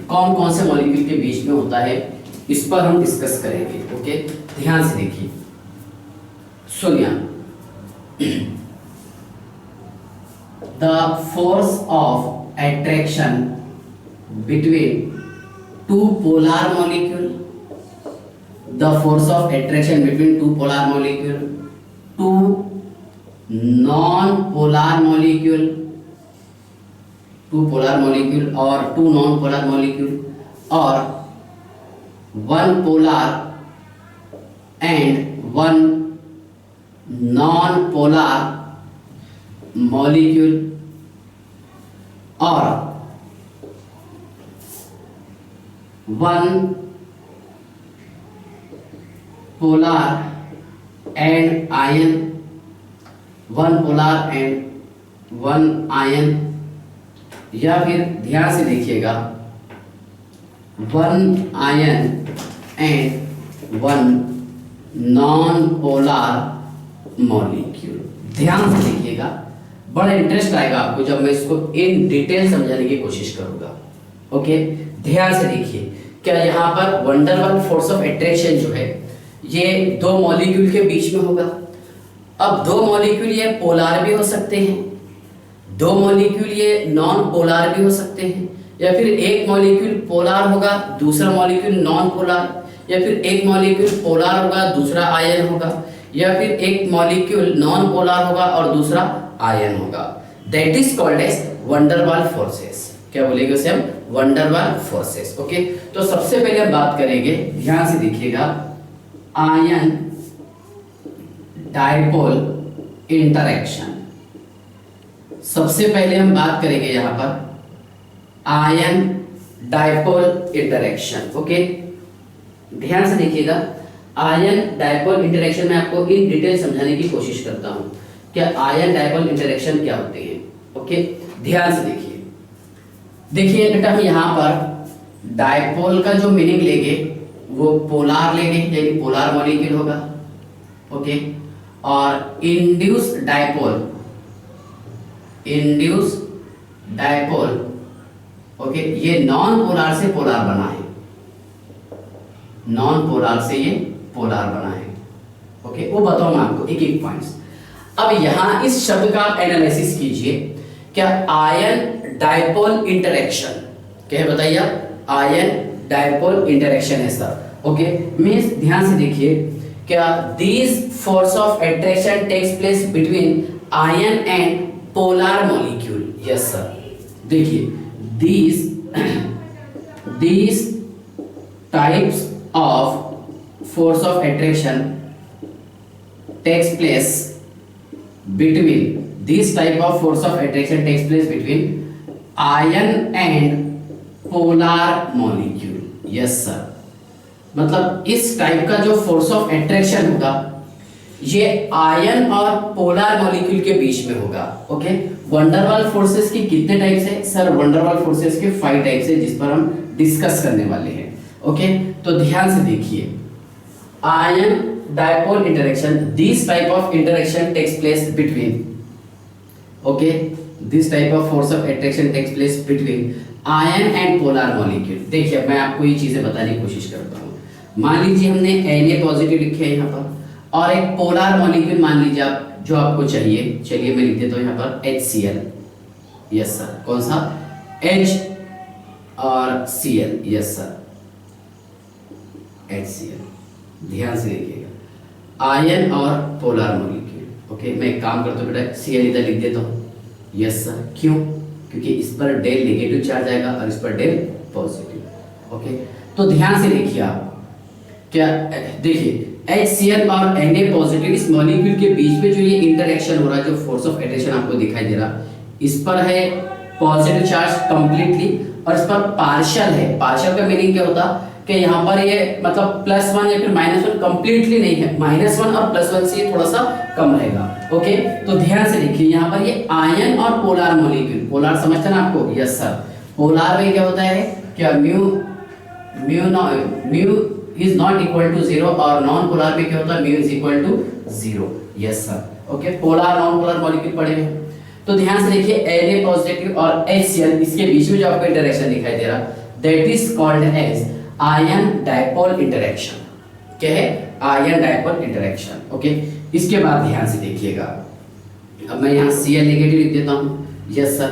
कौन कौन से मॉलिक्यूल के बीच में होता है, इस पर हम डिस्कस करेंगे। ओके, ध्यान से देखिए, सुनिए, the force of attraction between 2 polar molecule, the force of attraction between 2 polar molecule, 2 non-polar molecule, 2 polar molecule और 2 non-polar molecule, और 1 polar and 1 non-polar molecule, और 1 polar and ion, 1 polar and 1 ion, या फिर ध्यान से देखिएगा 1 ion and 1 non polar molecule. ध्यान से देखिएगा, बड़ा इंटरेस्ट आएगा आपको जब मैं इसको इन डिटेल समझाने की कोशिश करूंगा। ओके, ध्यान से देखिए, क्या यहाँ पर वंडर वाल फोर्स ऑफ अट्रैक्शन जो है ये 2 मॉलिक्यूल के बीच में होगा। अब 2 मॉलिक्यूल ये पोलर भी हो सकते हैं, 2 मॉलिक्यूल ये नॉन पोलर भी हो सकते हैं, या फिर एक मॉलिक्यूल पोलर होगा दूसरा मॉलिक्यूल नॉन पोलर, या फिर एक मॉलिक्यूल पोलर होगा दूसरा आयन होगा, या फिर एक मॉलिक्यूल नॉन पोलर होगा और दूसरा आयन होगा। That is called as Van der वाल फोर्सेस। क्या बोलेंगे उसे हम? वंडर वाल फोर्सेस। ओके, तो सबसे पहले हम बात करेंगे, ध्यान से देखिएगा, आयन डायपोल इंटरेक्शन। सबसे पहले हम बात करेंगे यहाँ पर आयन डायपोल इंटरेक्शन। ओके, ध्यान से देखिएगा, आयन डायपोल इंटरेक्शन में आपको इन डिटेल समझाने की कोशिश करता हूँ, क्या आयन डायपोल इंटरेक्शन क्या होते हैं। ओके, ध्यान से देखिए, देखिए बेटा, हम यहाँ पर डायपोल का जो मीनिंग लेंगे वो पोलर लेंगे, यानी पोलर मॉलिक्यूल होगा। ओके, और induce dipole, induce dipole, okay, ये नॉन पोलर से पोलर बना है, नॉन पोलर से ये पोलर बना है। ओके, वो बताऊं मैं आपको एक एक पॉइंट्स। अब यहां इस शब्द का एनालिसिस कीजिए, क्या आयन डायपोल इंटरेक्शन क्या है, बताइए आप। आयन डायपोल इंटरेक्शन है सर। ओके, मींस ध्यान से देखिए, क्या this force of attraction takes place between ion and polar molecule. Yes sir, देखिए, these types of force of attraction takes place between, this type of force of attraction takes place between ion and polar molecule। yes sir, मतलब इस type का जो force of attraction होगा ये ion और polar molecule के बीच में होगा। ओके, वंडर वाल फोर्सेस की कितने टाइप्स है सर? वंडर वाल फोर्सेस के 5 टाइप्स है, जिस पर हम डिस्कस करने वाले हैं। ओके, तो ध्यान से देखिए, ion dipole interaction, this type of interaction takes place between, okay, this type of force of attraction takes place between ion and polar molecule. देखिए, मैं आपको ये चीजें बताने की कोशिश करता हूँ। मान लीजिए हमने Na पॉजिटिव लिखे है यहाँ पर, और एक पोलर मॉलिक्यूल मान लीजिए आप, जो आपको चाहिए, चलिए मैं लिख देता हूँ यहाँ पर HCl। यस सर, कौन सा? H और Cl। Yes sir, HCl। ध्यान से देखिएगा, आयन और पोलर मॉलिक्यूल। ओके, मैं एक काम करता हूँ बेटा, Cl इधर लिख देता हूँ। यस सर, क्यों? क्योंकि इस पर डेल नेगेटिव चार्ज आएगा और इस पर डेल पॉजिटिव। ओके, तो ध्यान से देखिए आप, क्या देखिए HCl और Na पॉजिटिव इस मॉलिक्यूल के बीच में जो ये इंटरेक्शन हो रहा है, जो फोर्स ऑफ अट्रैक्शन आपको दिखाई दे रहा, इस पर है पॉजिटिव चार्ज कंप्लीटली और इस पर पार्शियल है। पार्शियल का मीनिंग क्या होता कि यहाँ पर ये मतलब +1 या फिर -1 कंप्लीटली नहीं है, -1 और +1 से ये थोड़ा सा कम रहेगा। ओके, तो ध्यान से देखिए यहाँ पर ये आयन और पोलर मॉलिक्यूल, पोलर समझते हैं ना आपको? Yes sir. पोलर में क्या होता है, क्या mu is not equal to 0 और नॉन पोलर में क्या होता है, mu is equal to 0। Yes sir. Okay, polar non polar molecule पढ़े हुए। तो ध्यान से देखिए Na पॉजिटिव और HCl इसके बीच में जो आपको इंटरेक्शन दिखाई दे रहा, that is called as ion dipole interaction. क्या है? Ion dipole interaction. ओके, इसके बाद ध्यान से देखिएगा, अब मैं यहाँ Cl नेगेटिव लिख देता हूँ। Yes sir.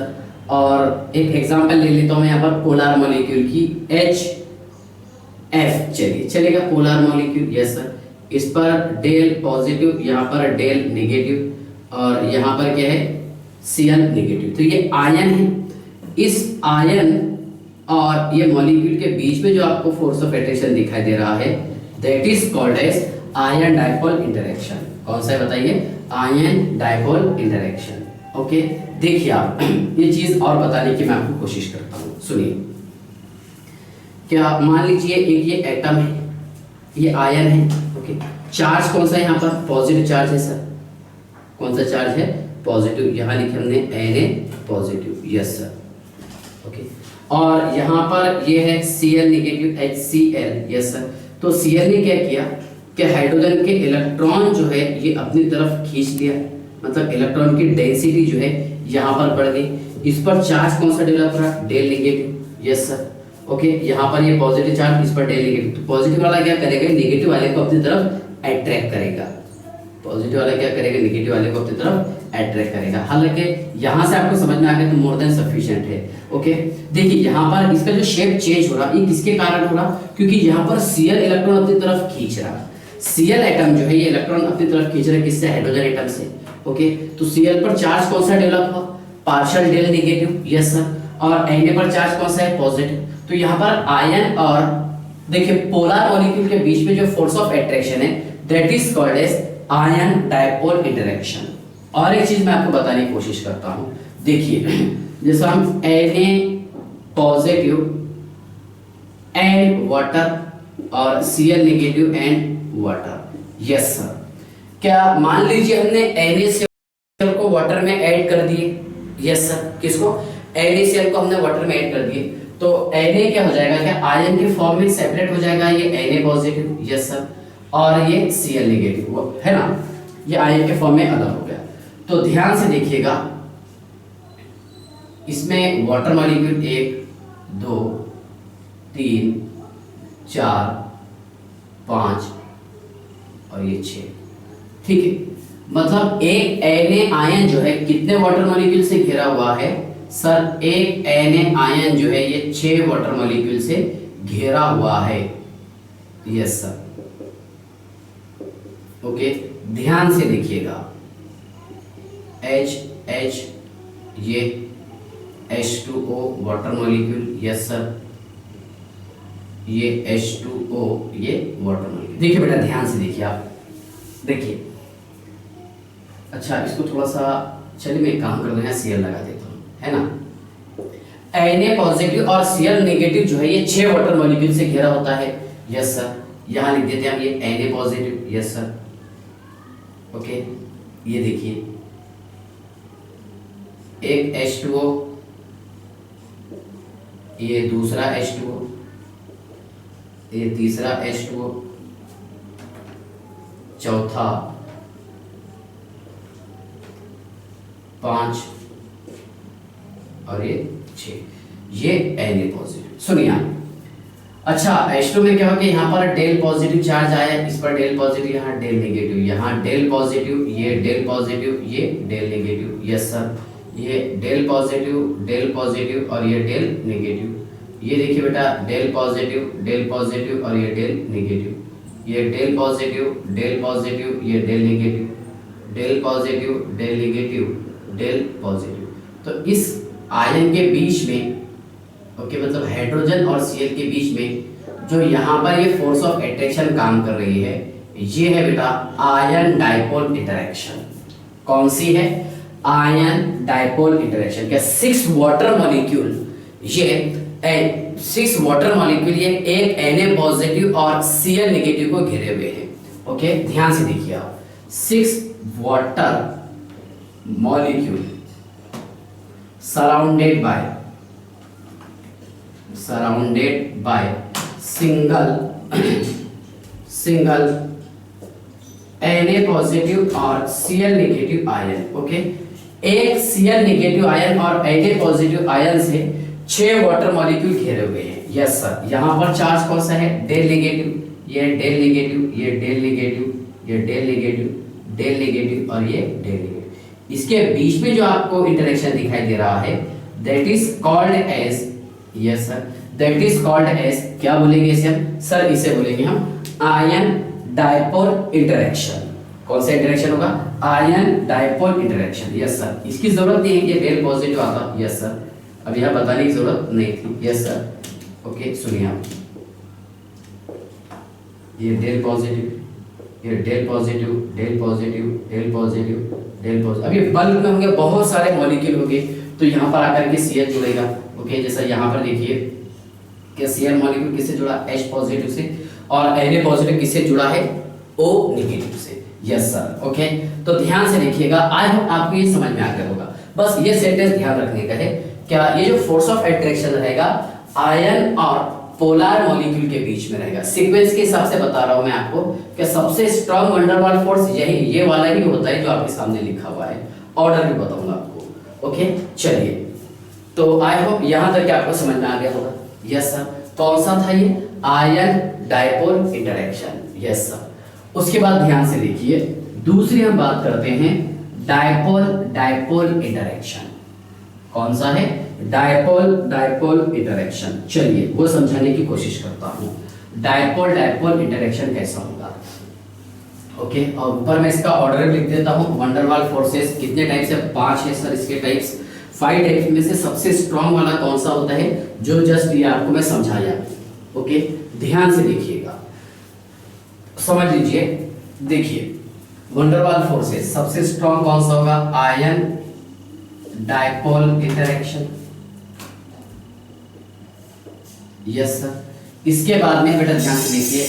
और एक एग्जांपल ले लेता हूँ मैं यहाँ पर पोलर मॉलिक्यूल की HF, चलिए चलेगा पोलर मॉलिक्यूल। Yes sir. इस पर डेल पॉजिटिव, यहाँ पर डेल नेगेटिव और यहाँ पर क्या है, Cl नेगेटिव। तो ये आयन है। इस आयन और ये मॉलिक्यूल के बीच में जो आपको फोर्स ऑफ अट्रैक्शन दिखाई दे रहा है, that is called as ion dipole interaction. कौन सा है बताइए? Ion dipole interaction. ओके, देखिए आप ये चीज और बताने की मैं आपको कोशिश करता हूँ, सुनिए। क्या मान लीजिए एक ये एटम है, ये आयन है। ओके, चार्ज कौन सा है यहाँ पर? पॉजिटिव चार्ज है सर। कौन सा चार्ज है? पॉजिटिव। यहाँ लिखे हमने Na positive. Yes sir. Okay, और यहाँ पर ये है Cl negative, HCl। Yes sir. तो Cl ने क्या किया कि हाइड्रोजन के इलेक्ट्रॉन जो है ये अपनी तरफ खींच लिया, मतलब इलेक्ट्रॉन की डेंसिटी जो है यहाँ पर बढ़ गई। इस पर चार्ज कौन सा डेवलप रहा? Del negative. Yes sir. Okay, यहाँ पर ये पॉजिटिव चार्ज, इस पर डेल नेगेटिव। तो पॉजिटिव वाला क्या करेगा? नेगेटिव वाले को अपनी तरफ अट्रैक्ट करेगा। पॉजिटिव वाला क्या करेगा? नेगेटिव वाले को अपनी तरफ अट्रैक्ट करेगा। हालांकि यहाँ से आपको समझ में आ गया तो मोर देन सफिशिएंट है। ओके, देखिए यहाँ पर इसका जो शेप चेंज हो रहा, ये किसके कारण हो रहा? क्योंकि यहाँ पर Cl इलेक्ट्रॉन अपनी तरफ खींच रहा। Cl एटम जो है ये इलेक्ट्रॉन अपनी तरफ खींच रहा है, किससे? हाइड्रोजन एटम से। ओके, तो Cl पर चार्ज कौन सा डेवलप हुआ? Partial del negative. Yes sir. और Na पर चार्ज कौन सा है? पॉजिटिव। तो यहाँ पर आयन और देखिए पोलर मॉलिक्यूल के बीच में जो फोर्स ऑफ अट्रैक्शन है, that is called as ion dipole interaction. और एक चीज मैं आपको बताने की कोशिश करता हूं, देखिए जैसे हम Na पॉजिटिव एंड वाटर और Cl negative and water. Yes sir. क्या मान लीजिए हमने NaCl को वाटर में ऐड कर दिए? Yes sir. किसको? NaCl को हमने वाटर में ऐड कर दिए, तो Na क्या हो जाएगा? क्या आयन के फॉर्म में सेपरेट हो जाएगा, ये Na पॉजिटिव। Yes sir. और ये Cl नेगेटिव है ना, ये आयन के फॉर्म में अलग हो गया। तो ध्यान से देखिएगा, इसमें वाटर मॉलिक्यूल 1 2 3 4 5 और ये 6, ठीक है। मतलब एक Na आयन जो है कितने वाटर मॉलिक्यूल से घिरा हुआ है? सर एक Na आयन जो है ये 6 वाटर मॉलिक्यूल से घिरा हुआ है। Yes sir. ओके, ध्यान से देखिएगा, H ये H2O water molecule. Yes sir. ये H2O ये वाटर मॉलिक्यूल। देखिए बेटा ध्यान से देखिए, आप देखिए। अच्छा, इसको थोड़ा सा चलिए मैं काम कर देना, Cl लगा देता हूँ, है ना। Na पॉजिटिव और Cl नेगेटिव जो है ये 6 वाटर मॉलिक्यूल से घिरा होता है। Yes sir. यहाँ लिख देते हैं हम ये Na positive. Yes sir. Okay, ये देखिए एक H2O, ये दूसरा H2O, ये तीसरा H2O, चौथा 5 और ये 6, ये Na पॉजिटिव। सुनिए आप, अच्छा H2 में क्या हो कि यहाँ पर डेल पॉजिटिव चार्ज आया, इस पर डेल पॉजिटिव, यहाँ डेल नेगेटिव, यहाँ डेल पॉजिटिव, ये डेल पॉजिटिव, ये डेल नेगेटिव। Yes sir. ये डेल पॉजिटिव और ये डेल नेगेटिव। ये देखिए बेटा डेल पॉजिटिव और ये डेल नेगेटिव, ये डेल पॉजिटिव, ये del negative, del positive, del negative, del positive. तो इस आयन के बीच में, ओके, मतलब हाइड्रोजन और Cl के बीच में जो यहाँ पर ये फोर्स ऑफ अट्रैक्शन काम कर रही है, ये है बेटा आयन डाइपोल इंटरेक्शन। कौन सी है? Ion dipole interaction. क्या 6 वाटर मॉलिक्यूल, ये 6 वाटर मॉलिक्यूल ये एक Na पॉजिटिव और Cl नेगेटिव को घेरे हुए हैं। ओके, ध्यान से देखिए आप, 6 water molecule surrounded by single Na positive और Cl नेगेटिव आयन। ओके, एक Cl नेगेटिव आयन और Na पॉजिटिव आयन से 6 वाटर मॉलिक्यूल घेरे हुए हैं। यस सर, यहाँ पर चार्ज कौन सा है? डेल नेगेटिव, ये डेल नेगेटिव, ये डेल नेगेटिव, ये डेल नेगेटिव, डेल नेगेटिव और ये डेल नेगेटिव। इसके बीच में जो आपको इंटरेक्शन दिखाई दे रहा है, that is called as, yes sir, that is called as, क्या बोलेंगे इसे हम? सर इसे बोलेंगे हम आयन डाइपोल इंटरेक्शन। कौन सा इंटरेक्शन होगा? Ion dipole interaction. Yes sir, इसकी जरूरत नहीं है कि डेल पॉजिटिव आता। यस सर, अब यह बताने की जरूरत नहीं थी। यस सर, ओके, सुनिए आप, ये डेल पॉजिटिव, ये del positive, del positive, del positive, del positive. अब ये बल्क में होंगे, बहुत सारे मॉलिक्यूल होंगे, तो यहाँ पर आकर के Cl जुड़ेगा। ओके, जैसा यहाँ पर देखिए कि Cl मॉलिक्यूल किससे जुड़ा? H पॉजिटिव से, और Na पॉजिटिव किससे जुड़ा है? O नेगेटिव से। यस सर, ओके, तो ध्यान से देखिएगा, आई होप आपको ये समझ में आ गया होगा। बस ये सेंटेंस ध्यान रखने का है, क्या ये जो फोर्स ऑफ अट्रैक्शन रहेगा आयन और पोलर मॉलिक्यूल के बीच में रहेगा। सीक्वेंस के हिसाब से बता रहा हूं मैं आपको कि सबसे स्ट्रांग वंडर वाल फोर्स यही, ये वाला ही होता है जो आपके सामने लिखा हुआ है। ऑर्डर भी बताऊंगा आपको। ओके, चलिए, तो आई होप यहां तक आपको समझ में आ गया होगा। यस सर, कौन सा था ये? Ion dipole interaction. Yes sir, उसके बाद ध्यान से देखिए, दूसरी हम बात करते हैं डाइपोल इंटरेक्शन। कौन सा है? Dipole interaction. चलिए वो समझाने की कोशिश करता हूं। डाइपोल इंटरेक्शन कैसा होगा? ओके, और ऊपर मैं इसका ऑर्डर लिख देता हूं। वंडरवाल फोर्सेस कितने टाइप से? 5 है सर इसके टाइप्स। 5 टाइप्स में से सबसे स्ट्रांग वाला कौन सा होता है? जो जस्ट ये आपको मैं समझाया। ओके, ध्यान से देखिएगा, समझ लीजिए। देखिए, वंडरवाल फोर्सेस सबसे स्ट्रांग कौन सा होगा? Ion dipole interaction. Yes sir, इसके बाद में बेटा ध्यान से देखिए,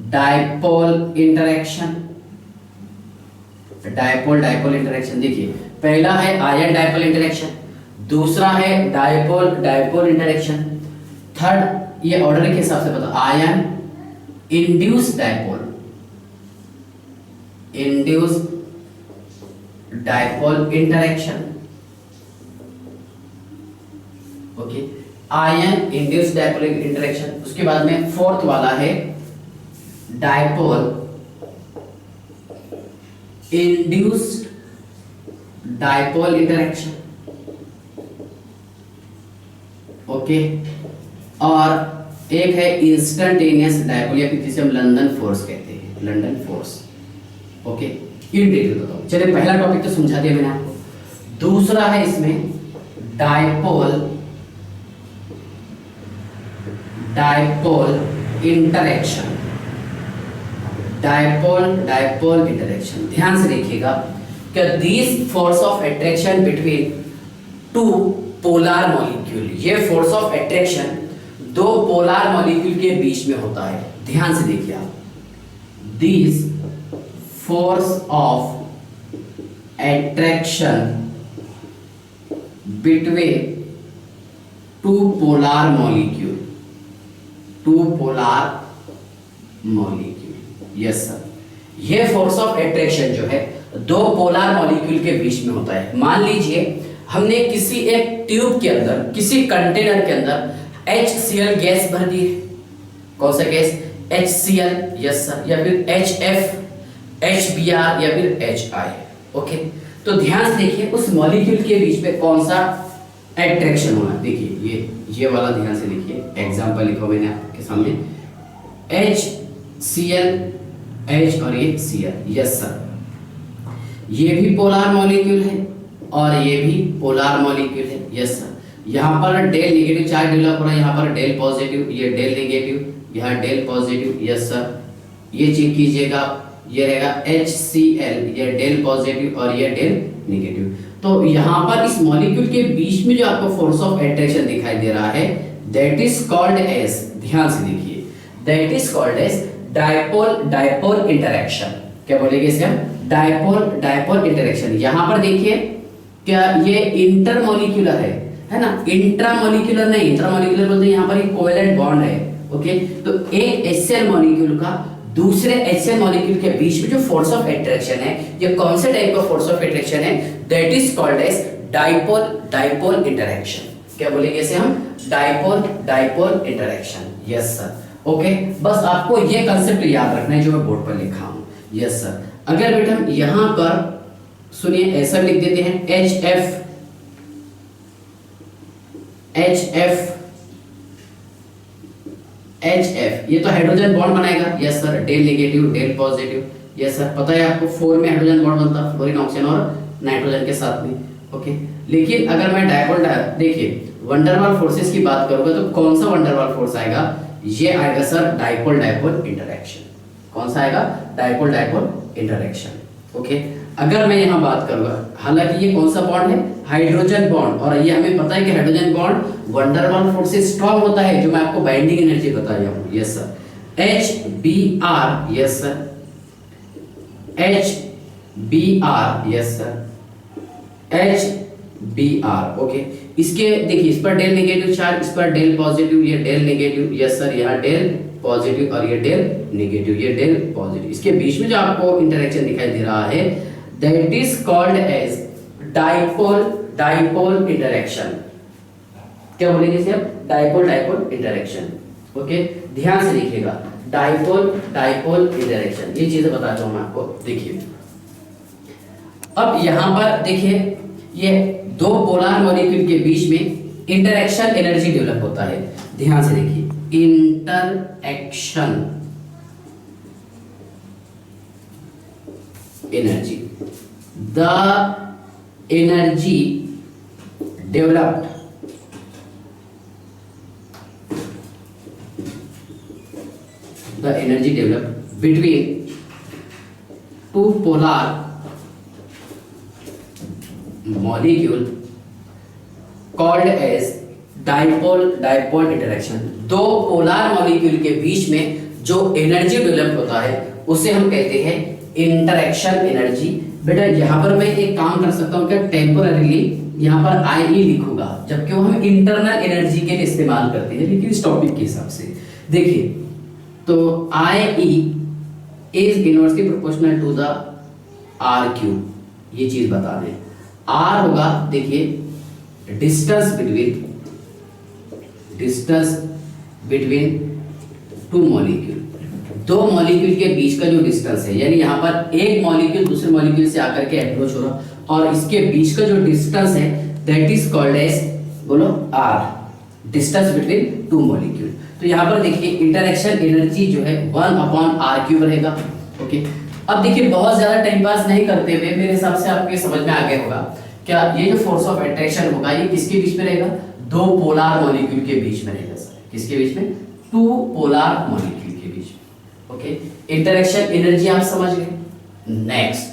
डाइपोल इंटरेक्शन। डाइपोल इंटरेक्शन देखिए, पहला है आयन डाइपोल इंटरेक्शन, दूसरा है डाइपोल इंटरेक्शन, थर्ड ये ऑर्डर के हिसाब से बता, ion induce dipole interaction. Okay, ion induce dipole interaction. उसके बाद में फोर्थ वाला है dipole induced dipole interaction. Okay, और एक है इंस्टेंटेनियस डाइपोल, या फिर जिसे हम लंदन फोर्स कहते हैं, London force. Okay, in detail बताओ। चलिए, पहला टॉपिक तो समझा दिया मैंने आपको। दूसरा है इसमें डाइपोल इंटरेक्शन। डाइपोल इंटरेक्शन, ध्यान से देखिएगा कि this force of attraction between to polar molecule, ये फोर्स ऑफ अट्रैक्शन दो पोलर मॉलिक्यूल के बीच में होता है। ध्यान से देखिए आप, this force of attraction between to polar molecule. Yes sir, ये फोर्स ऑफ अट्रैक्शन जो है दो पोलर मॉलिक्यूल के बीच में होता है। मान लीजिए हमने किसी एक ट्यूब के अंदर, किसी कंटेनर के अंदर HCl गैस भर दी है। कौन सा गैस? HCl। यस सर, या फिर HF, HBr या फिर HI। ओके, तो ध्यान से देखिए उस मॉलिक्यूल के बीच में कौन सा अट्रैक्शन होना। देखिए ये वाला ध्यान से देखिए, एग्जांपल लिखो मैंने आपके सामने, HCl, H और ये Cl। यस सर, ये भी पोलर मॉलिक्यूल है और ये भी पोलर मॉलिक्यूल है। यस सर, यहाँ पर डेल नेगेटिव चार्ज डेवलप हो रहा है, यहाँ पर डेल पॉजिटिव, ये डेल नेगेटिव, यहाँ डेल पॉजिटिव, यस सर। ये चेक कीजिएगा, ये रहेगा HCl, ये डेल पॉजिटिव और ये डेल नेगेटिव। तो यहाँ पर इस मॉलिक्यूल के बीच में जो आपको फोर्स ऑफ अट्रैक्शन दिखाई दे रहा है, दैट इज कॉल्ड एज, ध्यान से देखिए, that is called as dipole dipole interaction. क्या बोलेंगे इसे हम? Dipole dipole interaction. यहाँ पर देखिए क्या ये इंटरमॉलिक्यूलर है ना, इंट्रामॉलिक्यूलर नहीं, इंट्रामॉलिक्यूलर बोलते हैं यहाँ पर एक कोवेलेंट बॉन्ड है। ओके, तो एक HCl मॉलिक्यूल का दूसरे HCl मॉलिक्यूल के बीच में जो फोर्स ऑफ अट्रैक्शन है, ये कौन से टाइप का फोर्स ऑफ अट्रैक्शन है? That is called as dipole dipole interaction. क्या बोलेंगे इसे हम? Dipole dipole interaction. Yes sir. Okay, बस आपको ये कंसेप्ट याद रखना है जो मैं बोर्ड पर लिखा हूं। Yes sir. अगर बेटा हम यहां पर सुनिए ऐसा लिख देते हैं HF ये तो हाइड्रोजन बॉन्ड बनाएगा। Yes sir, del negative del positive. Yes sir, पता है आपको 4 में हाइड्रोजन बॉन्ड बनता है फ्लोरीन ऑक्सीजन और नाइट्रोजन के साथ में। ओके, लेकिन अगर मैं डायपोल देखिए वंडरवाल फोर्सेस की बात करूंगा तो कौन सा वंडरवाल फोर्स आएगा? ये आएगा सर डायपोल डायपोल इंटरेक्शन। कौन सा आएगा? Dipole dipole interaction. ओके, अगर मैं यहाँ बात करूंगा, हालांकि ये कौन सा बॉन्ड है? हाइड्रोजन बॉन्ड, और ये हमें पता है कि हाइड्रोजन बॉन्ड वंडरवाल फोर्स से स्ट्रांग होता है, जो मैं आपको बाइंडिंग एनर्जी बताया हूँ। Yes sir. HBr, yes sir, HBr, yes sir, HBr। Okay, इसके देखिए इस पर डेल नेगेटिव चार्ज, इस पर डेल पॉजिटिव, ये डेल नेगेटिव, यस सर, यहाँ डेल पॉजिटिव और ये डेल नेगेटिव, ये डेल पॉजिटिव। इसके बीच में जो आपको इंटरेक्शन दिखाई दे रहा है, that is called as dipole dipole interaction. क्या बोलेंगे इसे आप? Dipole dipole interaction. ओके, ध्यान से देखिएगा, डायपोल डायपोल इंटरेक्शन, ये चीजें बताता हूं मैं आपको। देखिए अब यहां पर देखिए ये दो पोलर मॉलिक्यूल के बीच में इंटरेक्शन एनर्जी डेवलप होता है। ध्यान से देखिए, interaction energy, the energy developed between two polar molecule called as dipole dipole interaction. दो पोलर मॉलिक्यूल के बीच में जो एनर्जी डेवलप होता है उसे हम कहते हैं इंटरेक्शन एनर्जी। बेटा यहाँ पर मैं एक काम कर सकता हूँ, क्या टेम्पोररीली यहाँ पर IE लिखूंगा, जबकि वो हम इंटरनल एनर्जी के लिए इस्तेमाल करते हैं, लेकिन इस टॉपिक के हिसाब से देखिए तो IE is inversely proportional to the R cube, ये चीज बता दें। R होगा देखिए डिस्टेंस बिटवीन टू मॉलिक्यूल, दो मॉलिक्यूल के बीच का जो डिस्टेंस है, यानी यहाँ पर एक मॉलिक्यूल दूसरे मॉलिक्यूल से आकर के अप्रोच हो रहा और इसके बीच का जो डिस्टेंस है दैट इज कॉल्ड एज, बोलो, R, distance between two molecule. तो यहाँ पर देखिए इंटरेक्शन एनर्जी जो है 1/R³ रहेगा। ओके, अब देखिए बहुत ज्यादा टाइम पास नहीं करते हुए मेरे हिसाब से आपके समझ में आ गया होगा, क्या ये जो फोर्स ऑफ अट्रैक्शन होगा ये किसके बीच में रहेगा? दो पोलर मॉलिक्यूल के बीच में रहेगा सर। किसके बीच में? टू पोलर मॉलिक्यूल के बीच में। ओके, इंटरेक्शन एनर्जी आप समझ गए। Next,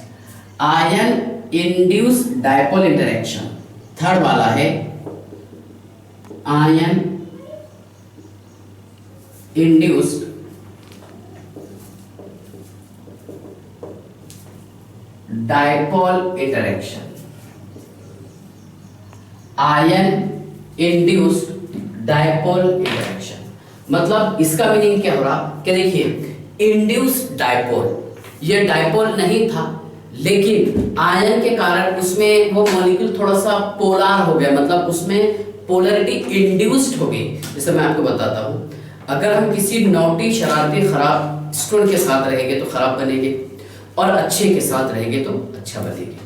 ion induce dipole interaction, third वाला है ion induced dipole interaction. Ion induced dipole interaction मतलब इसका मीनिंग क्या हो रहा कि देखिए इंड्यूस्ड डायपोल, ये डायपोल नहीं था लेकिन आयन के कारण उसमें वो मॉलिक्यूल थोड़ा सा पोलर हो गया, मतलब उसमें पोलरिटी इंड्यूस्ड हो गई। जैसे मैं आपको बताता हूँ, अगर हम किसी नौटी शरारती खराब स्टूडेंट के साथ रहेंगे तो खराब बनेंगे और अच्छे के साथ रहेंगे तो अच्छा बनेंगे।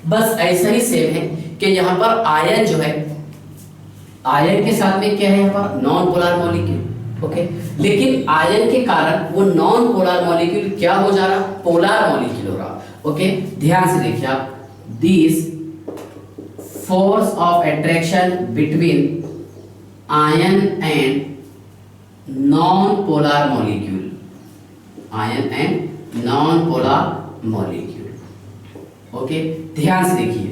बस ऐसा ही सेम है कि यहाँ पर आयन जो है, आयन के साथ में क्या है यहाँ पर? Non polar molecule. ओके, लेकिन आयन के कारण वो नॉन पोलर मॉलिक्यूल क्या हो जा रहा? पोलर मॉलिक्यूल हो रहा। ओके, ध्यान से देखिए आप, this force of attraction between ion and non-polar molecule, ion and non-polar molecule. Okay, ध्यान से देखिए,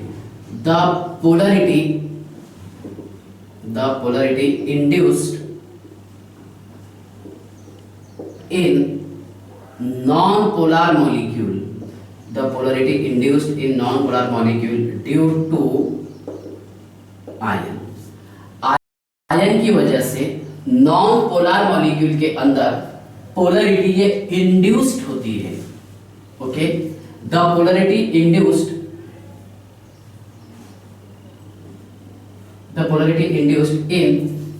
the polarity induced in non-polar molecule, the polarity induced in non-polar molecule due to ion, ion की वजह से नॉन पोलर मॉलिक्यूल के अंदर polarity ये induced होती है. Okay, the polarity induced in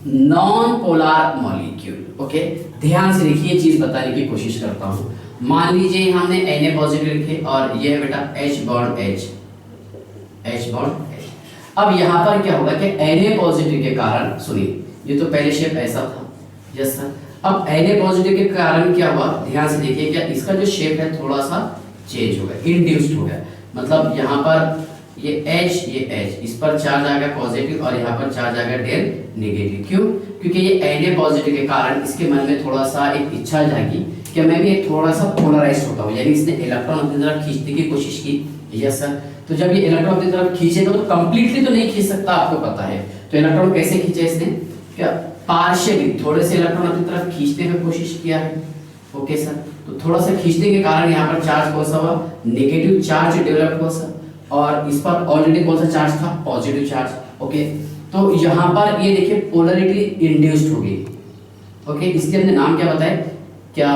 non polar molecule. Okay, ध्यान से देखिए, चीज बताने की कोशिश करता हूं. मान लीजिए हमने Na पॉजिटिव लिखे और ये है बेटा H बॉन्ड H. अब यहाँ पर क्या होगा कि Na पॉजिटिव के कारण, सुनिए, ये तो पहले शेप ऐसा था. Yes sir. अब Na पॉजिटिव के कारण क्या हुआ, ध्यान से देखिए, क्या इसका जो शेप है थोड़ा सा चेंज हो गया, इंड्यूस्ड हो गया. मतलब यहाँ पर ये H, इस पर चार्ज आ गया पॉजिटिव और यहाँ पर चार्ज आ गया डेल नेगेटिव. क्यों? क्योंकि ये Na पॉजिटिव के कारण इसके मन में थोड़ा सा एक इच्छा जागी कि मैं भी थोड़ा सा पोलराइज्ड होता हूँ, यानी इसने इलेक्ट्रॉन अपनी तरफ खींचने की कोशिश की. Yes sir. तो जब ये इलेक्ट्रॉन अपनी तरफ खींचेगा तो कंप्लीटली तो नहीं खींच सकता, आपको पता है. तो इलेक्ट्रॉन कैसे खींचे इसने, क्या पार्शियली थोड़े से इलेक्ट्रॉन अपनी तरफ खींचने की कोशिश किया है. Okay sir. तो थोड़ा सा खींचने के कारण यहाँ पर चार्ज कौन सा हुआ, नेगेटिव चार्ज डेवलप हुआ सर. और इस पर ऑलरेडी कौन सा चार्ज था, पॉजिटिव चार्ज. ओके, तो यहाँ पर ये देखिए पोलरिटी इंड्यूस्ड हो गई. ओके, इसके हमने नाम क्या बताया, क्या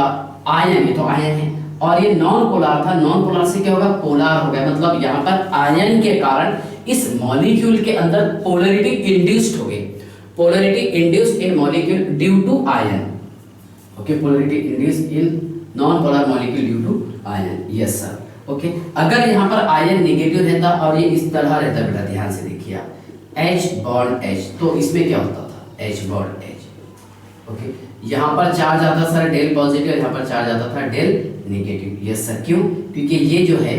आयन. ये तो आयन है और ये नॉन पोलर था. नॉन पोलर से क्या होगा, पोलर हो गया. मतलब यहाँ पर आयन के कारण इस मॉलिक्यूल के अंदर पोलरिटी इंड्यूस्ड हो गई. Polarity induced in molecule due to ion. Okay, polarity induced in non polar molecule due to ion. Yes sir. Okay, अगर यहाँ पर आयन नेगेटिव रहता और ये इस तरह रहता बेटा, ध्यान से देखिए आप, H बॉन्ड H, तो इसमें क्या होता था, H बॉन्ड H. ओके, यहाँ पर चार्ज आता सर डेल पॉजिटिव और यहाँ पर चार्ज आता था डेल नेगेटिव. Yes sir. क्यों? क्योंकि ये जो है,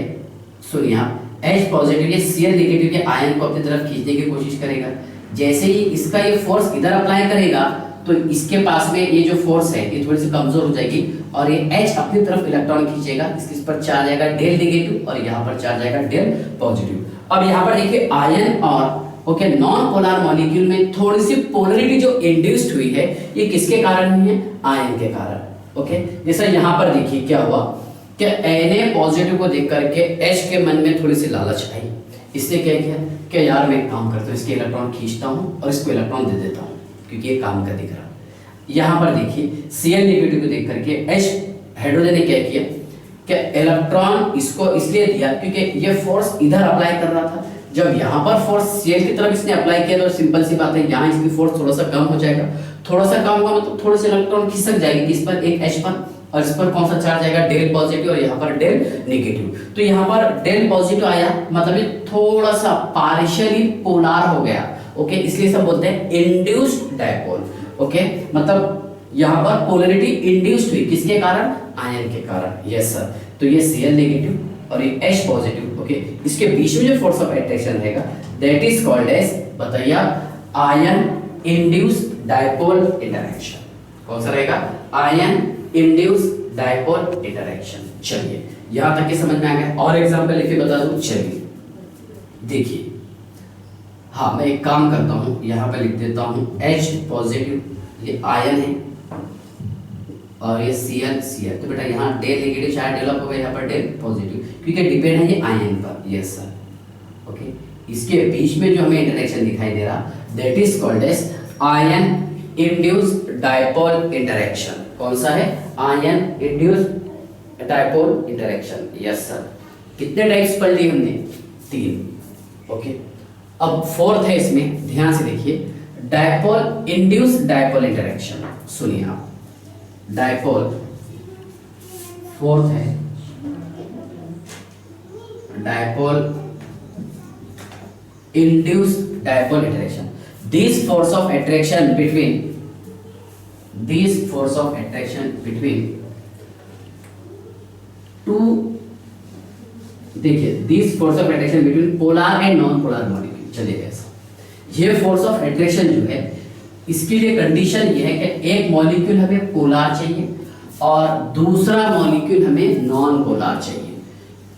सुनिए आप, H पॉजिटिव ये Cl नेगेटिव के आयन को अपनी तरफ खींचने की कोशिश करेगा. जैसे ही इसका ये फोर्स इधर अप्लाई करेगा तो इसके पास में ये जो फोर्स है ये थोड़ी सी कमजोर हो जाएगी और ये H अपनी तरफ इलेक्ट्रॉन खींचेगा. इस पर चार्ज आएगा डेल नेगेटिव और यहाँ पर चार्ज आएगा डेल पॉजिटिव. अब यहाँ पर देखिए आयन और ओके नॉन पोलर मॉलिक्यूल में थोड़ी सी पोलरिटी जो इंड्यूस्ड हुई है, ये किसके कारण हुई है, आयन के कारण. ओके, जैसा यहाँ पर देखिए क्या हुआ कि Na पॉजिटिव को देख करके H के मन में थोड़ी सी लालच आई. इसने क्या किया कि यार मैं एक काम करता हूँ, इसके इलेक्ट्रॉन खींचता हूँ और इसको इलेक्ट्रॉन दे देता हूँ क्योंकि ये काम का दिख रहा. यहाँ पर देखिए Cl नेगेटिव को देख करके H हाइड्रोजन ने क्या किया कि इलेक्ट्रॉन इसको इसलिए दिया क्योंकि ये फोर्स इधर अप्लाई कर रहा था. जब यहाँ पर फोर्स Cl की तरफ इसने अप्लाई किया तो सिंपल सी बात है, यहाँ इसकी फोर्स थोड़ा सा कम हो जाएगा. थोड़ा सा कम होगा मतलब थोड़े से इलेक्ट्रॉन खिसक जाएंगे इस पर एक H पर, और इस पर कौन सा चार्ज आएगा, डेल पॉजिटिव और यहाँ पर डेल नेगेटिव. तो यहाँ पर डेल पॉजिटिव आया मतलब ये थोड़ा सा पार्शियली पोलर हो गया. ओके, इसलिए सब बोलते हैं इंड्यूस्ड डायपोल. ओके, मतलब यहाँ पर पोलरिटी इंड्यूस्ड हुई किसके कारण, आयन के कारण. Yes sir. तो ये Cl नेगेटिव और ये H पॉजिटिव. ओके, इसके बीच में जो फोर्स ऑफ अट्रैक्शन रहेगा दैट इज कॉल्ड एज, बताइए, आयन इंड्यूस्ड डायपोल इंटरैक्शन. कौन सा रहेगा, आयन इंड्यूस्ड डायपोल इंटरैक्शन. चलिए यहां तक के समझ में आ गया. और एग्जांपल लिख के बता दूं. चलिए देखिए, हाँ मैं एक काम करता हूं, यहाँ पे लिख देता हूं H पॉजिटिव, ये आयन है और ये Cl. तो बेटा यहाँ डेल नेगेटिव चार्ज डेवलप होगा, यहाँ पर डेल पॉजिटिव, क्योंकि डिपेंड है ये आयन पर. Yes sir. ओके, इसके बीच में जो हमें इंटरेक्शन दिखाई दे रहा that is called as ion induced dipole interaction. कौन सा है, ion induced dipole interaction. Yes sir. कितने टाइप्स पढ़ लिए हमने, 3. ओके, अब फोर्थ है इसमें, ध्यान से देखिए, डायपोल इंड्यूस्ड डायपोल इंटरेक्शन. सुनिए आप, डायपोल फोर्थ है, dipole induced dipole interaction. This force of attraction between two, देखिए this force of attraction between polar and non polar molecule. चलिए ऐसा, ये फोर्स ऑफ अट्रैक्शन जो है इसके लिए कंडीशन ये है कि एक मॉलिक्यूल हमें पोलर चाहिए और दूसरा मॉलिक्यूल हमें नॉन पोलर चाहिए।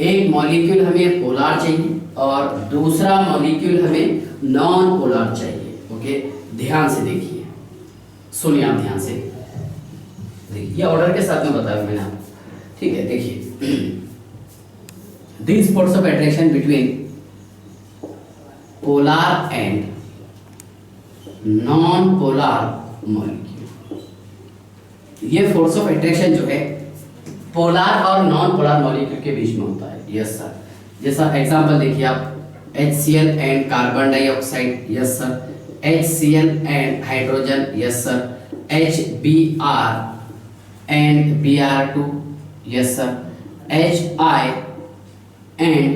एक मॉलिक्यूल हमें पोलर चाहिए और दूसरा मॉलिक्यूल हमें नॉन पोलर चाहिए। ओके, ध्यान से देखिए, सुनिए आप ध्यान से देखिए, ये ऑर्डर के साथ में बताया मैंने आपको, ठीक है। देखिए, this force of attraction between polar and non polar molecule, ये फोर्स ऑफ अट्रैक्शन जो है पोलर और नॉन पोलर मॉलिक्यूल के बीच में होता है। यस सर, जैसा एग्जांपल देखिए आप, HCl and carbon dioxide, yes sir, HCl and hydrogen, yes sir, HBr and Br2, yes sir, HI and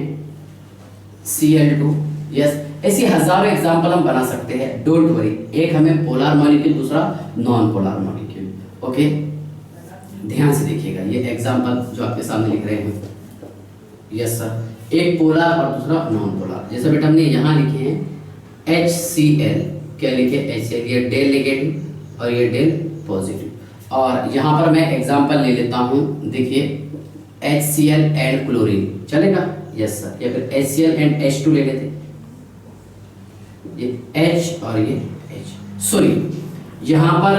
Cl2, yes. ऐसी हजारों एग्जांपल हम बना सकते हैं, डोंट वरी। एक हमें पोलर मॉलिक्यूल, दूसरा नॉन पोलर मॉलिक्यूल। ओके, ध्यान से देखिएगा, ये एग्जांपल जो आपके सामने लिख रहे हैं, यस सर, एक पोलर और दूसरा नॉन पोलर। जैसे बेटा हमने यहाँ लिखे हैं HCl, क्या लिखे HCl, ये डेल नेगेटिव और ये डेल पॉजिटिव। और यहाँ पर मैं एग्जांपल ले लेता हूँ, देखिए HCl एंड क्लोरीन, चलेगा? Yes sir. या फिर HCl एंड H2 ले लेते, ये H और ये H। सॉरी, यहाँ पर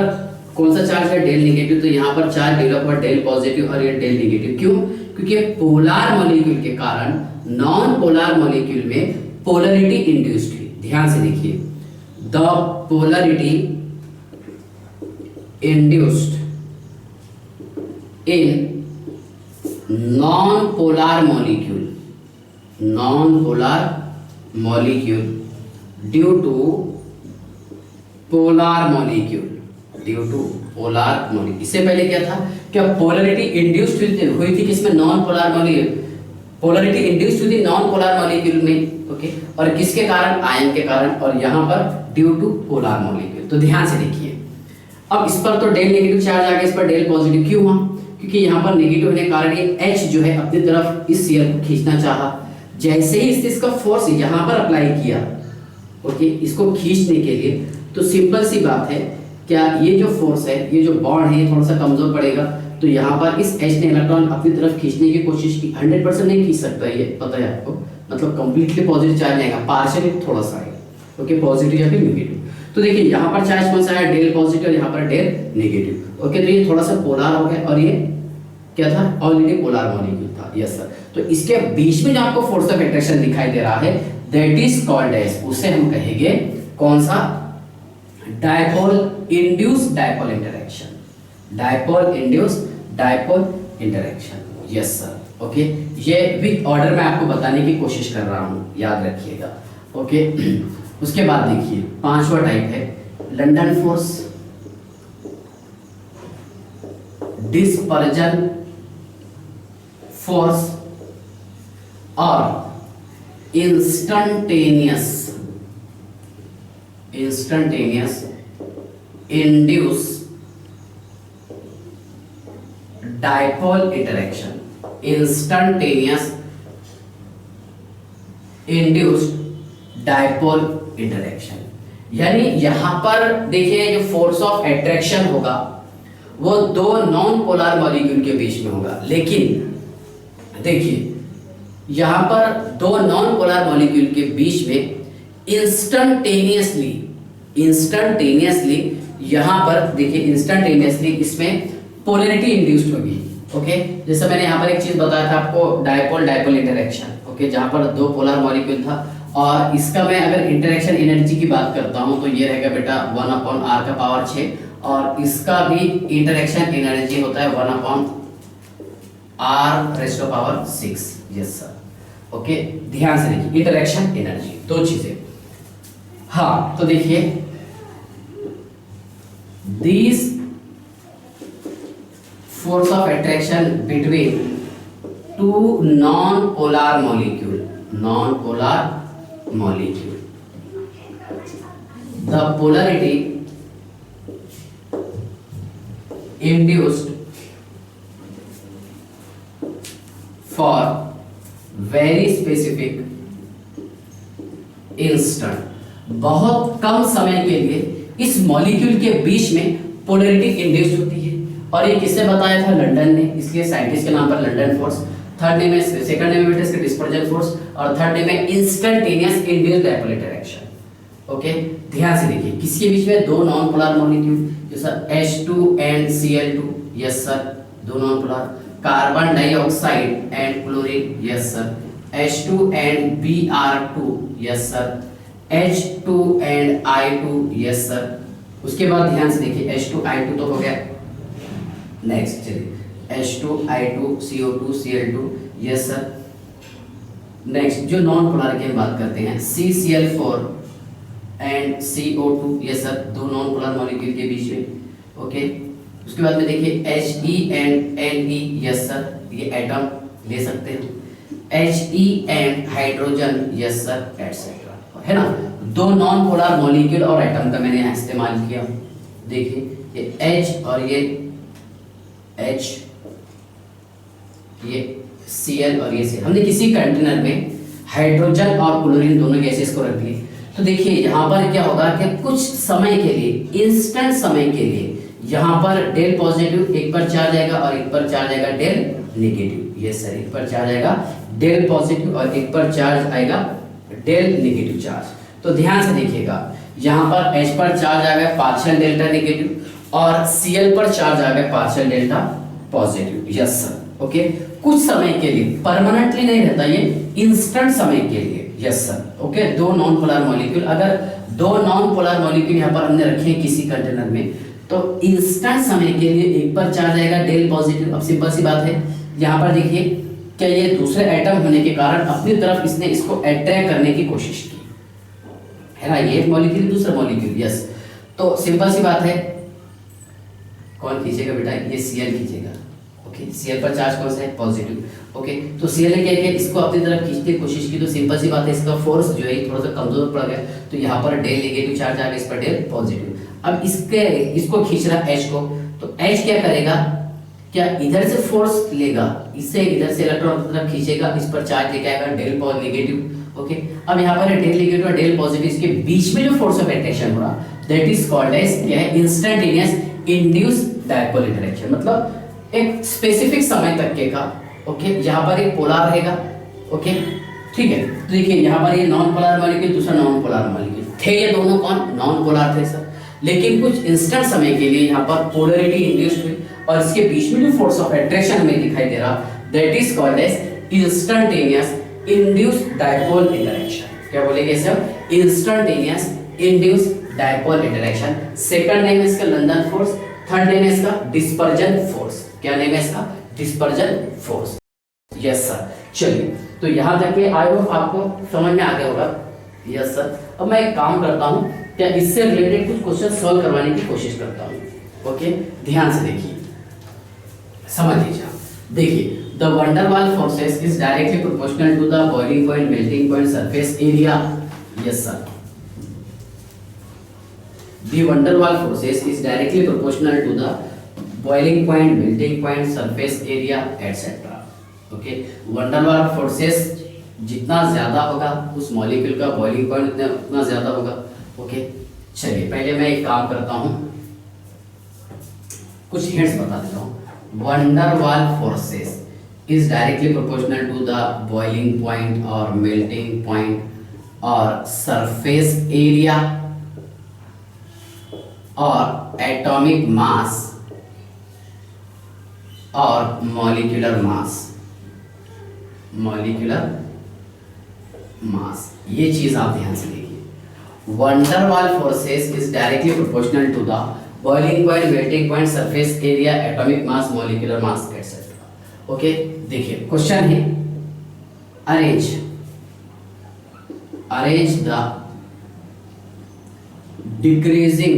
कौन सा चार्ज है? डेल नेगेटिव, तो यहाँ पर चार्ज डेवलप हुआ डेल पॉजिटिव और ये डेल नेगेटिव। क्यों? क्योंकि पोलर मॉलिक्यूल के कारण नॉन पोलर मॉलिक्यूल में पोलरिटी इंड्यूस्ड हुई। ध्यान से देखिए, the polarity induced in non polar molecule due to polar molecule. इससे पहले क्या था? क्या पोलरिटी इंड्यूस्ड हुई थी किसमें? Non polar molecule. Polarity induced हुई थी नॉन पोलर मॉलिक्यूल में। ओके, और किसके कारण? आयन के कारण, और यहाँ पर ड्यू टू पोलर मॉलिक्यूल। तो ध्यान से देखिए, अब इस पर तो डेल नेगेटिव चार्ज आ गया, इस पर डेल पॉजिटिव। क्यों हुआ? क्योंकि यहाँ पर नेगेटिव होने के कारण ये H जो है अपनी तरफ इस शेयर को खींचना चाहा। जैसे ही इसका फोर्स यहाँ पर अप्लाई किया, ओके, इसको खींचने के लिए, तो सिंपल सी बात है, क्या ये जो फोर्स है, ये जो बॉन्ड है, ये थोड़ा सा कमजोर पड़ेगा। तो यहाँ पर इस H ने इलेक्ट्रॉन अपनी तरफ खींचने की कोशिश की। 100% नहीं खींच सकता, ये पता है आपको, मतलब कंप्लीटली पॉजिटिव चार्ज नहीं आएगा, पार्शियली थोड़ा सा आएगा। ओके, पॉजिटिव या फिर नेगेटिव। तो देखिए यहाँ पर चार्ज कौन सा है? डेल पॉजिटिव, और यहाँ पर डेल नेगेटिव। ओके, तो ये थोड़ा सा पोलर हो गया, और ये क्या था? ऑलरेडी पोलर मॉलिक्यूल था। Yes sir. तो इसके बीच में जो आपको फोर्स ऑफ अट्रैक्शन दिखाई दे रहा है, दैट इज कॉल्ड एज, उसे हम कहेंगे कौन सा? Dipole induced dipole interaction. Dipole induced dipole interaction. Yes sir. Okay, ये विद ऑर्डर में आपको बताने की कोशिश कर रहा हूं, याद रखिएगा। ओके, उसके बाद देखिए पांचवा टाइप है लंडन फोर्स, डिस्पर्जन फोर्स और instantaneous induce dipole interaction. Instantaneous induced dipole interaction, यानी यहां पर देखिए जो फोर्स ऑफ अट्रैक्शन होगा वो दो नॉन पोलर मॉलिक्यूल के बीच में होगा। लेकिन देखिए यहां पर दो नॉन पोलर मॉलिक्यूल के बीच में इंस्टंटेनियसली यहां पर देखिए इंस्टंटेनियसली इसमें पोलरिटी इंड्यूस्ड होगी। ओके, जैसे मैंने यहाँ पर एक चीज बताया था आपको, डायपोल इंटरेक्शन। ओके, जहां पर दो पोलर मॉलिक्यूल था, और इसका मैं अगर इंटरेक्शन एनर्जी की बात करता हूं तो ये रहेगा बेटा 1/r का पावर 6, और इसका भी इंटरेक्शन एनर्जी होता है 1/r raise to power 6। Yes sir. Okay, ध्यान से देखिए, इंटरेक्शन एनर्जी दो चीजें। हाँ, तो देखिए this force of attraction between to non polar molecule, the polarity induced for very specific instant, बहुत कम समय के लिए इस मॉलिक्यूल के बीच में पोलैरिटी इंड्यूस होती है। और ये किसने बताया था? लंदन ने, इसलिए साइंटिस्ट के नाम पर लंदन फोर्स। थर्ड नेम है, सेकंड नेम है इसका डिस्पर्जन फोर्स, और थर्ड नेम है instantaneous induced dipole interaction. Okay, ध्यान से देखिए, किसके बीच में? दो नॉन पोलर मॉलिक्यूल, जैसा H2 and Cl2, yes sir, दो non polar. Carbon dioxide and chlorine, yes sir. H2 and Br2, yes sir. H2 and I2, yes sir. उसके बाद ध्यान से देखिए, H2I2 तो हो गया। नेक्स्ट चलिए, H2I2 CO2 Cl2, yes sir. Next जो नॉन पोलर की हम बात करते हैं, CCl4 and CO2, yes sir, दो नॉन पोलर मॉलिक्यूल के बीच में। ओके, उसके बाद में देखिए He and Ne, yes sir, ये एटम ले सकते हैं। He and hydrogen, yes sir, etcetera, है ना। दो नॉन पोलर मॉलिक्यूल और एटम का मैंने यहाँ इस्तेमाल किया। देखिए ये H और ये H, ये Cl और ये Cl, हमने किसी कंटेनर में हाइड्रोजन और क्लोरीन दोनों गैसेस को रख लिए। तो देखिए यहाँ पर क्या होगा कि कुछ समय के लिए, इंस्टेंट समय के लिए, यहाँ पर डेल पॉजिटिव एक पर चार्ज आएगा और एक पर चार्ज आएगा डेल नेगेटिव। ये सर, एक पर चार्ज आएगा डेल पॉजिटिव और एक पर चार्ज आएगा डेल नेगेटिव चार्ज। तो ध्यान से देखिएगा, यहाँ पर H पर चार्ज आ गया पार्शियल डेल्टा नेगेटिव और Cl पर चार्ज आ गया partial delta positive. Yes sir, okay. कुछ समय के लिए, परमानेंटली नहीं रहता ये, इंस्टेंट समय के लिए। Yes sir, okay. दो नॉन पोलर मॉलिक्यूल, अगर दो नॉन पोलर मॉलिक्यूल यहाँ पर हमने रखे हैं किसी कंटेनर में, तो इंस्टेंट समय के लिए एक पर चार्ज आएगा डेल पॉजिटिव। अब सिंपल सी बात है, यहाँ पर देखिए क्या ये दूसरे एटम होने के कारण अपनी तरफ इसने इसको अट्रैक्ट करने की कोशिश की, है ना। ये मॉलिक्यूल दूसरा मॉलिक्यूल, यस। तो सिंपल सी बात है, कौन खींचेगा बेटा? ये Cl खींचेगा। ओके, Cl पर चार्ज कौन सा है? पॉजिटिव। ओके, तो Cl ने क्या किया? इसको अपनी तरफ खींचने की कोशिश की। तो सिंपल सी बात है, इसका फोर्स जो है थोड़ा सा कमजोर पड़ गया, तो यहाँ पर डेल नेगेटिव चार्ज आ गया, इस पर डेल पॉजिटिव। अब इसको खींच रहा H को, तो H क्या करेगा? क्या इधर से फोर्स लेगा, इससे इधर से इलेक्ट्रॉन की तरफ खींचेगा, इस पर चार्ज लेके आएगा डेल नेगेटिव। ओके, अब यहाँ पर डेल नेगेटिव और डेल पॉजिटिव, इसके बीच में जो फोर्स ऑफ अट्रैक्शन हो रहा, दैट इज कॉल्ड एज क्या है? Instantaneous induced dipole interaction. मतलब एक स्पेसिफिक समय तक के का, ओके, यहाँ पर एक पोलर रहेगा। ओके, ठीक है। तो देखिए यहाँ पर ये नॉन पोलर मॉलिक्यूल, दूसरा नॉन पोलर मॉलिक्यूल थे, ये दोनों कौन? नॉन पोलर थे सर। लेकिन कुछ इंस्टेंट समय के लिए यहाँ पर पोलैरिटी इंड्यूस्ड हुई और इसके बीच में जो फोर्स ऑफ अट्रैक्शन हमें दिखाई दे रहा, that is called as instantaneous induced dipole interaction. क्या बोलेंगे sir? Instantaneous induced dipole interaction. Second name है इसका लंदन फोर्स, थर्ड नेम है इसका डिस्पर्जन फोर्स। क्या नेम है इसका? Dispersion force. यस सर, चलिए, तो यहाँ तक के आई होप आपको समझ में आ गया होगा। यस सर, अब मैं एक काम करता हूँ, क्या इससे रिलेटेड कुछ क्वेश्चन सॉल्व करवाने की कोशिश करता हूँ। ओके, ध्यान से देखिए, समझ लीजिए। देखिए, the van der Waals forces is directly proportional to the boiling point, melting point, surface area. Yes sir, the van der Waals forces is directly proportional to the boiling point, melting point, surface area etcetera. Okay, van der Waals forces जितना ज्यादा होगा उस molecule का boiling point उतना ज्यादा होगा। Okay, चलिए पहले मैं एक काम करता हूं, कुछ हिंट्स बता देता हूं। Van der Waals forces is directly proportional to the boiling point और मेल्टिंग पॉइंट और सरफेस एरिया और एटॉमिक मास और मॉलिक्यूलर मास। ये चीज आप ध्यान से देखिए। Van der Waals forces is directly proportional to the boiling point, melting point, surface area, atomic mass, molecular mass etcetera. Okay, देखिए क्वेश्चन है, arrange the decreasing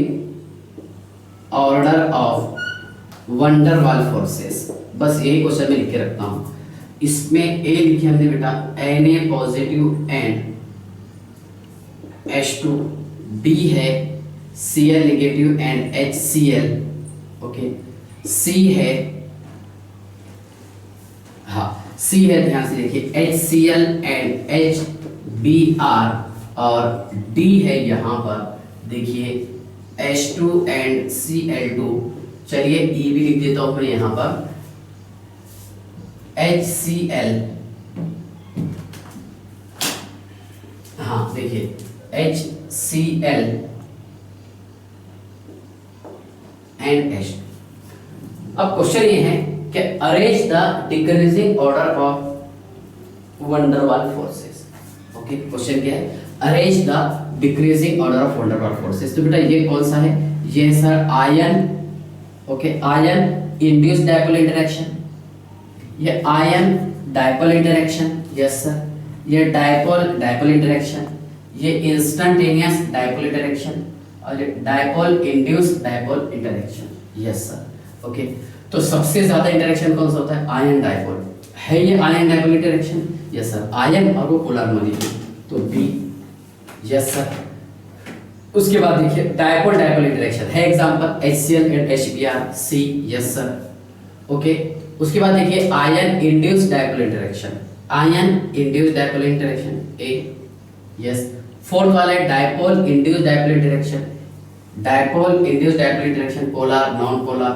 order of van der Waals forces. बस यही question में लिख के रखता हूं। इसमें ए लिखे हमने बेटा Na positive and H2, B है Cl negative and HCl। Okay, C है, हाँ C है, ध्यान से देखिए HCl एंड HBr और डी है यहाँ पर देखिए H2 एंड Cl2। चलिए ई भी लिख देता हूं मैं यहाँ पर HCl। हाँ देखिए HCl एंड H। अब क्वेश्चन ये है कि arrange the decreasing order of van der वाल फोर्सेस। ओके, क्वेश्चन क्या है? Arrange the decreasing order of van der वाल फोर्सेस। तो बेटा ये कौन सा है? ये sir ion. Okay, ion induced dipole interaction, ये ion dipole interaction, yes sir, ये डायपोल इंटरेक्शन, ये इंस्टेंटेनियस डायपोल इंटरेक्शन और ये dipole induced dipole interaction, yes sir. Okay, तो सबसे ज्यादा इंटरेक्शन कौन सा होता है? Ion dipole. है ये ion dipole interaction? Yes sir. Ion और वो पोलर मॉलिक्यूल, तो बी, यस सर। उसके बाद देखिए डायपोल इंटरेक्शन है, example HCl and HBr, C, yes sir. Okay, उसके बाद देखिए ion induced dipole interaction, ion induced dipole interaction, A, yes. Fourth वाला है dipole induced dipole interaction, dipole induced dipole interaction, polar non polar,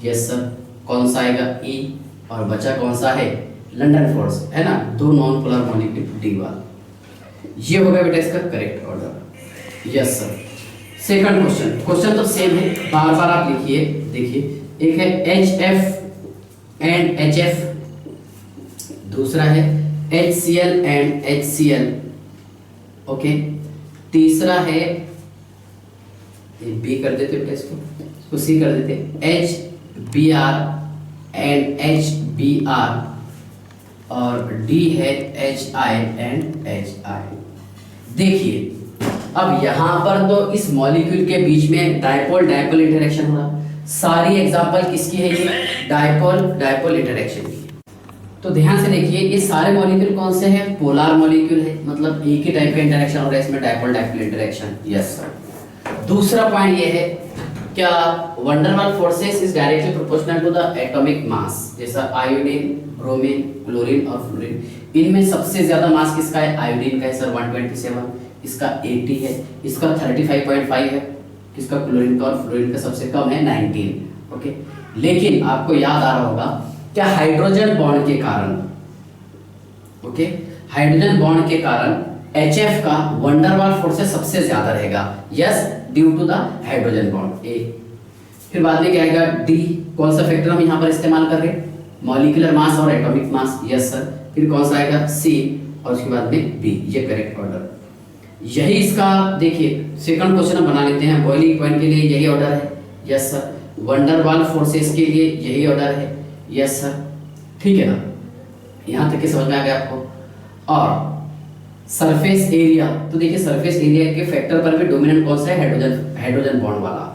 yes sir. कौन सा आएगा? ई। और बचा कौन सा है? लंडन फोर्स, है ना, दो नॉन पोलर मॉलिक्यूल, डी वाला। ये हो गया बेटा इसका correct order, yes sir. Second question तो सेम है, बार बार आप लिखिए। देखिए एक है HF एंड HF, दूसरा है HCl एंड HCl, ओके। तीसरा है बी कर देते बेटा, इसको सी कर देते, HBr एंड HBr, और डी है HI एंड HI। देखिए अब यहाँ पर तो इस मॉलिक्यूल के बीच में डायपोल इंटरेक्शन हो रहा। सारी एग्जांपल किसकी है? ये डायपोल इंटरेक्शन की। तो ध्यान से देखिए ये सारे मॉलिक्यूल कौन से हैं? पोलर मॉलिक्यूल है, मतलब एक ही टाइप का इंटरेक्शन हो रहा है इसमें, डायपोल इंटरेक्शन, यस सर। दूसरा पॉइंट ये है क्या वंडर वाल forces is directly proportional to the atomic mass, जैसा आयोडीन, ब्रोमीन, क्लोरीन और फ्लोरीन। इनमें सबसे ज्यादा मास किसका है? आयोडीन का है सर 127, इसका 80 है, इसका 35.5 है, किसका? क्लोरीन का। और फ्लोरीन का सबसे कम है 19। ओके, लेकिन आपको याद आ रहा होगा क्या हाइड्रोजन बॉन्ड के कारण, ओके, हाइड्रोजन बॉन्ड के कारण HF का वंडर वाल फोर्सेस सबसे ज्यादा रहेगा, yes, due to the hydrogen bond, A. फिर बाद में क्या आएगा? डी। कौन सा फैक्टर हम यहाँ पर इस्तेमाल कर रहे हैं? मॉलिक्यूलर मास और एटॉमिक मास, यस सर। फिर कौन सा आएगा? सी, और उसके बाद में बी, ये करेक्ट ऑर्डर। यही इसका देखिए सेकंड क्वेश्चन हम बना लेते हैं। बॉइलिंग पॉइंट के लिए यही ऑर्डर है, यस सर। वंडर वाल फोर्सेस के लिए यही ऑर्डर है, यस सर, ठीक है ना। यहाँ तक के समझ में आ गया आपको। और सरफेस एरिया, तो देखिए सरफेस एरिया के फैक्टर पर भी डोमिनेंट कौन सा है? हाइड्रोजन बॉन्ड वाला,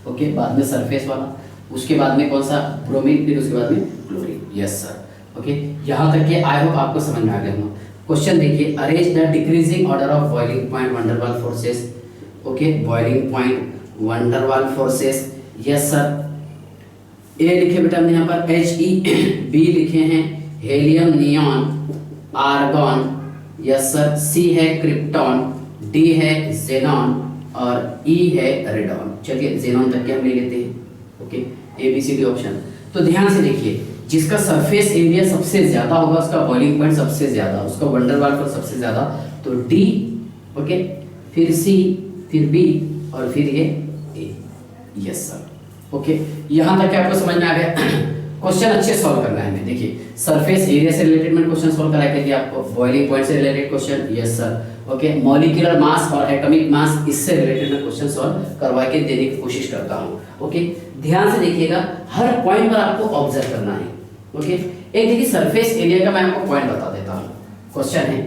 ओके। बाद में सरफेस वाला, उसके बाद में कौन सा? ब्रोमीन, फिर उसके बाद में क्लोरीन, यस सर। ओके, यहाँ तक के आई होप आपको समझ में आ गया होगा। क्वेश्चन देखिए, arrange the decreasing order of boiling point van der वाल forces. Okay, boiling point van der वाल फोर्सेस, यस सर। ए लिखे बेटा हमने यहाँ पर He, बी लिखे हैं helium, neon, argon, yes sir. C है क्रिप्टॉन, डी है जेनॉन और ई है रेडॉन। चलिए जेनॉन तक के हम ले लेते हैं, ओके, ABCD ऑप्शन। तो ध्यान से देखिए जिसका सरफेस एरिया सबसे ज्यादा होगा उसका बॉइलिंग पॉइंट सबसे ज्यादा, उसका वंडर वाल फोर्स सबसे ज्यादा, तो डी, ओके, फिर सी, फिर बी और फिर ये ए, यस सर। ओके, यहां तक आपको समझ में आ गया। क्वेश्चन अच्छे सॉल्व करना है हमें। देखिए सरफेस एरिया से रिलेटेड मैं क्वेश्चन सॉल्व कराया करके आपको, बॉइलिंग पॉइंट से related question, yes sir. Okay, molecular mass और एटॉमिक मास, इससे रिलेटेड मैं क्वेश्चन सॉल्व करवा के देने की कोशिश करता हूं। ओके, ध्यान से देखिएगा, हर पॉइंट पर आपको ऑब्जर्व करना है। ओके, एक देखिए सरफेस एरिया का मैं आपको पॉइंट बता देता हूं। क्वेश्चन है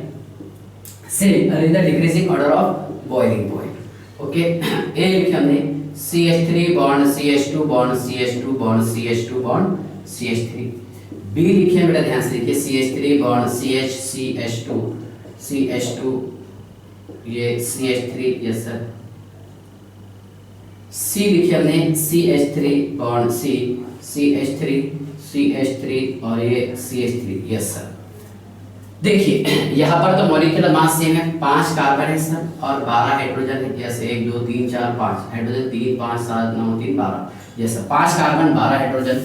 same arrange the decreasing order of boiling point. Okay, A लिखे हमने CH3 bond CH2 bond CH2 bond CH2 bond CH3। B लिखे हैं बेटा, ध्यान से देखिए CH3 bond CH CH2 CH2, ये CH3, यस सर। सी लिखे हमने CH3 bond C CH3 CH3 और ये CH3, यस सर। देखिए यहाँ पर तो मॉलिक्यूलर मास सेम है, 5 कार्बन है सर और 12 हाइड्रोजन है। Yes 1 2 3 4 5 hydrogen 3 5 7 9 3 12। Yes 5 carbon 12 hydrogen.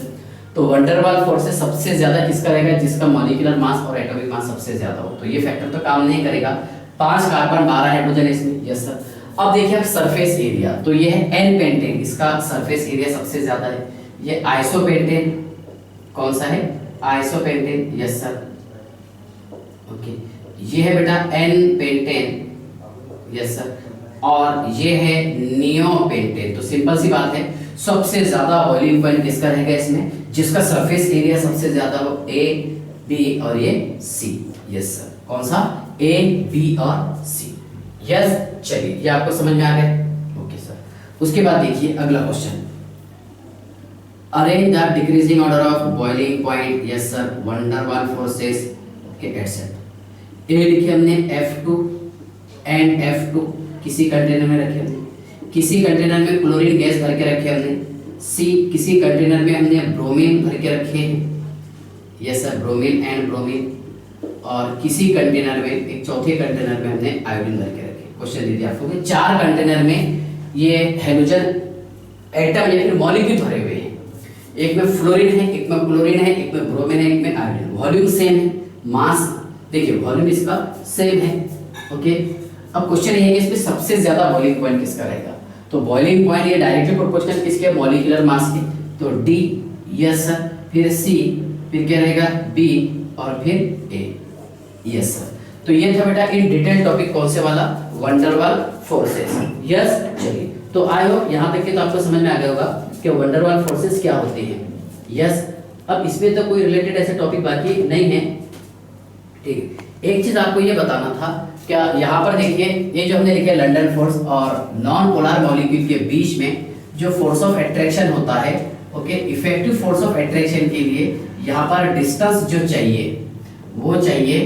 तो वंडरवाल फोर्स से सबसे ज्यादा किसका रहेगा, जिसका मॉलिक्यूलर मास और एटॉमिक मास सबसे ज्यादा हो। तो ये फैक्टर तो काम नहीं करेगा, 5 कार्बन 12 हाइड्रोजन है इसमें। Yes sir. अब देखिए आप सरफेस एरिया, तो ये है एन पेंटेन, इसका सरफेस एरिया सबसे ज्यादा है। ये आइसोपेंटेन, कौन सा है, आइसोपेंटेन। Yes sir okay. ये है बेटा एन पेंटेन। Yes sir. और ये है नियोपेंटेन। तो सिंपल सी बात है, सबसे ज्यादा बॉइलिंग पॉइंट किसका रहेगा इसमें, जिसका सरफेस एरिया सबसे ज्यादा हो, ए बी और ये सी। यस सर, कौन सा, ए बी और सी। यस चलिए ये आपको समझ में आ गया। Okay sir. उसके बाद देखिए अगला question, arrange the decreasing order of boiling point. Yes sir, van der Waals forces के एटसेट्रा। ए लिखे हमने F2 एंड F2 किसी कंटेनर में रखे हमने, किसी कंटेनर में क्लोरीन गैस भर के रखे हमने, सी किसी कंटेनर में हमने ब्रोमीन भर के रखे हैं। Yes sir, bromine and bromine. और किसी कंटेनर में, एक चौथे कंटेनर में हमने आयोडीन भर के रखे। क्वेश्चन दे दिया आपको कि 4 कंटेनर में ये हाइड्रोजन एटम या फिर मॉलिक्यूल भरे हुए हैं, एक में फ्लोरीन है, एक में क्लोरीन है, एक में ब्रोमीन है, एक में आयोडीन। वॉल्यूम सेम है, मास देखिए वॉल्यूम इसका सेम है। ओके। अब क्वेश्चन ये है कि इसमें सबसे ज्यादा बॉइलिंग पॉइंट किसका रहेगा। तो बॉइलिंग पॉइंट ये डायरेक्टली प्रोपोर्शनल किसके, मॉलिक्यूलर मास के। तो डी, यस सर, फिर सी, फिर क्या रहेगा बी और फिर ए। Yes sir. तो ये था बेटा इन डिटेल टॉपिक कौन से वाला, वंडरवाल फोर्सेस। यस चलिए, तो आई होप यहाँ तक के तो आपको समझ में आ गया होगा कि वंडरवाल फोर्सेस क्या होते हैं। यस, अब इसमें तो कोई रिलेटेड ऐसे टॉपिक बाकी नहीं है, ठीक है। एक चीज आपको ये बताना था, क्या यहाँ पर देखिए ये जो हमने लिखा है लंडन फोर्स और नॉन पोलर मॉलिक्यूल के बीच में जो फोर्स ऑफ अट्रैक्शन होता है, okay, effective force of attraction के लिए यहाँ पर डिस्टेंस जो चाहिए वो चाहिए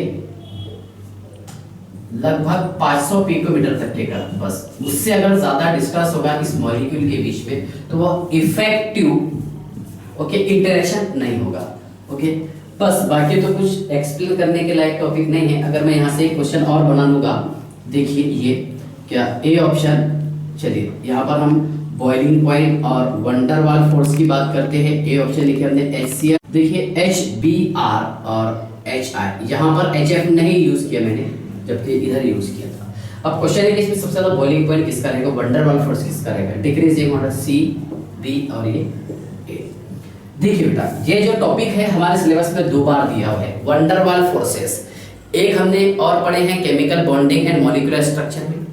लगभग 500 पिकोमीटर तक के का, बस उससे अगर ज्यादा डिस्टेंस होगा इस मॉलिक्यूल के बीच में तो वो इफेक्टिव ओके इंटरेक्शन नहीं होगा। ओके, बस बाकी तो कुछ एक्सप्लेन करने के लायक टॉपिक नहीं है। अगर मैं यहाँ से एक क्वेश्चन और बना लूंगा, देखिए ये क्या ए ऑप्शन। चलिए यहाँ पर हम बॉइलिंग पॉइंट और वंडरवाल फोर्स की बात करते हैं। ए ऑप्शन लिखे हमने HCl, देखिए HBr और HI, यहाँ पर HF नहीं यूज किया मैंने, जबकि इधर यूज किया था। अब क्वेश्चन है कि इसमें सबसे ज्यादा बॉइलिंग पॉइंट किसका रहेगा, वंडरवाल फोर्स किसका रहेगा, डिक्रीजिंग ऑर्डर C, B और ये A। देखिए बेटा ये जो टॉपिक है हमारे सिलेबस में 2 बार दिया हुआ है, वंडरवाल फोर्सेस। एक हमने और पढ़े हैं chemical bonding and molecular structure में,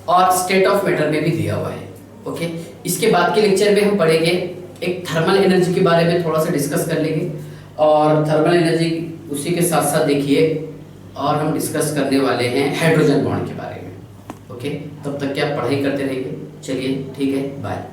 और स्टेट ऑफ मैटर में भी दिया हुआ है। ओके, इसके बाद के लेक्चर में हम पढ़ेंगे एक थर्मल एनर्जी के बारे में थोड़ा सा डिस्कस कर लेंगे, और थर्मल एनर्जी उसी के साथ साथ देखिए और हम डिस्कस करने वाले हैं हाइड्रोजन बॉन्ड के बारे में। ओके, तब तक क्या पढ़ाई करते रहिए। चलिए ठीक है, बाय।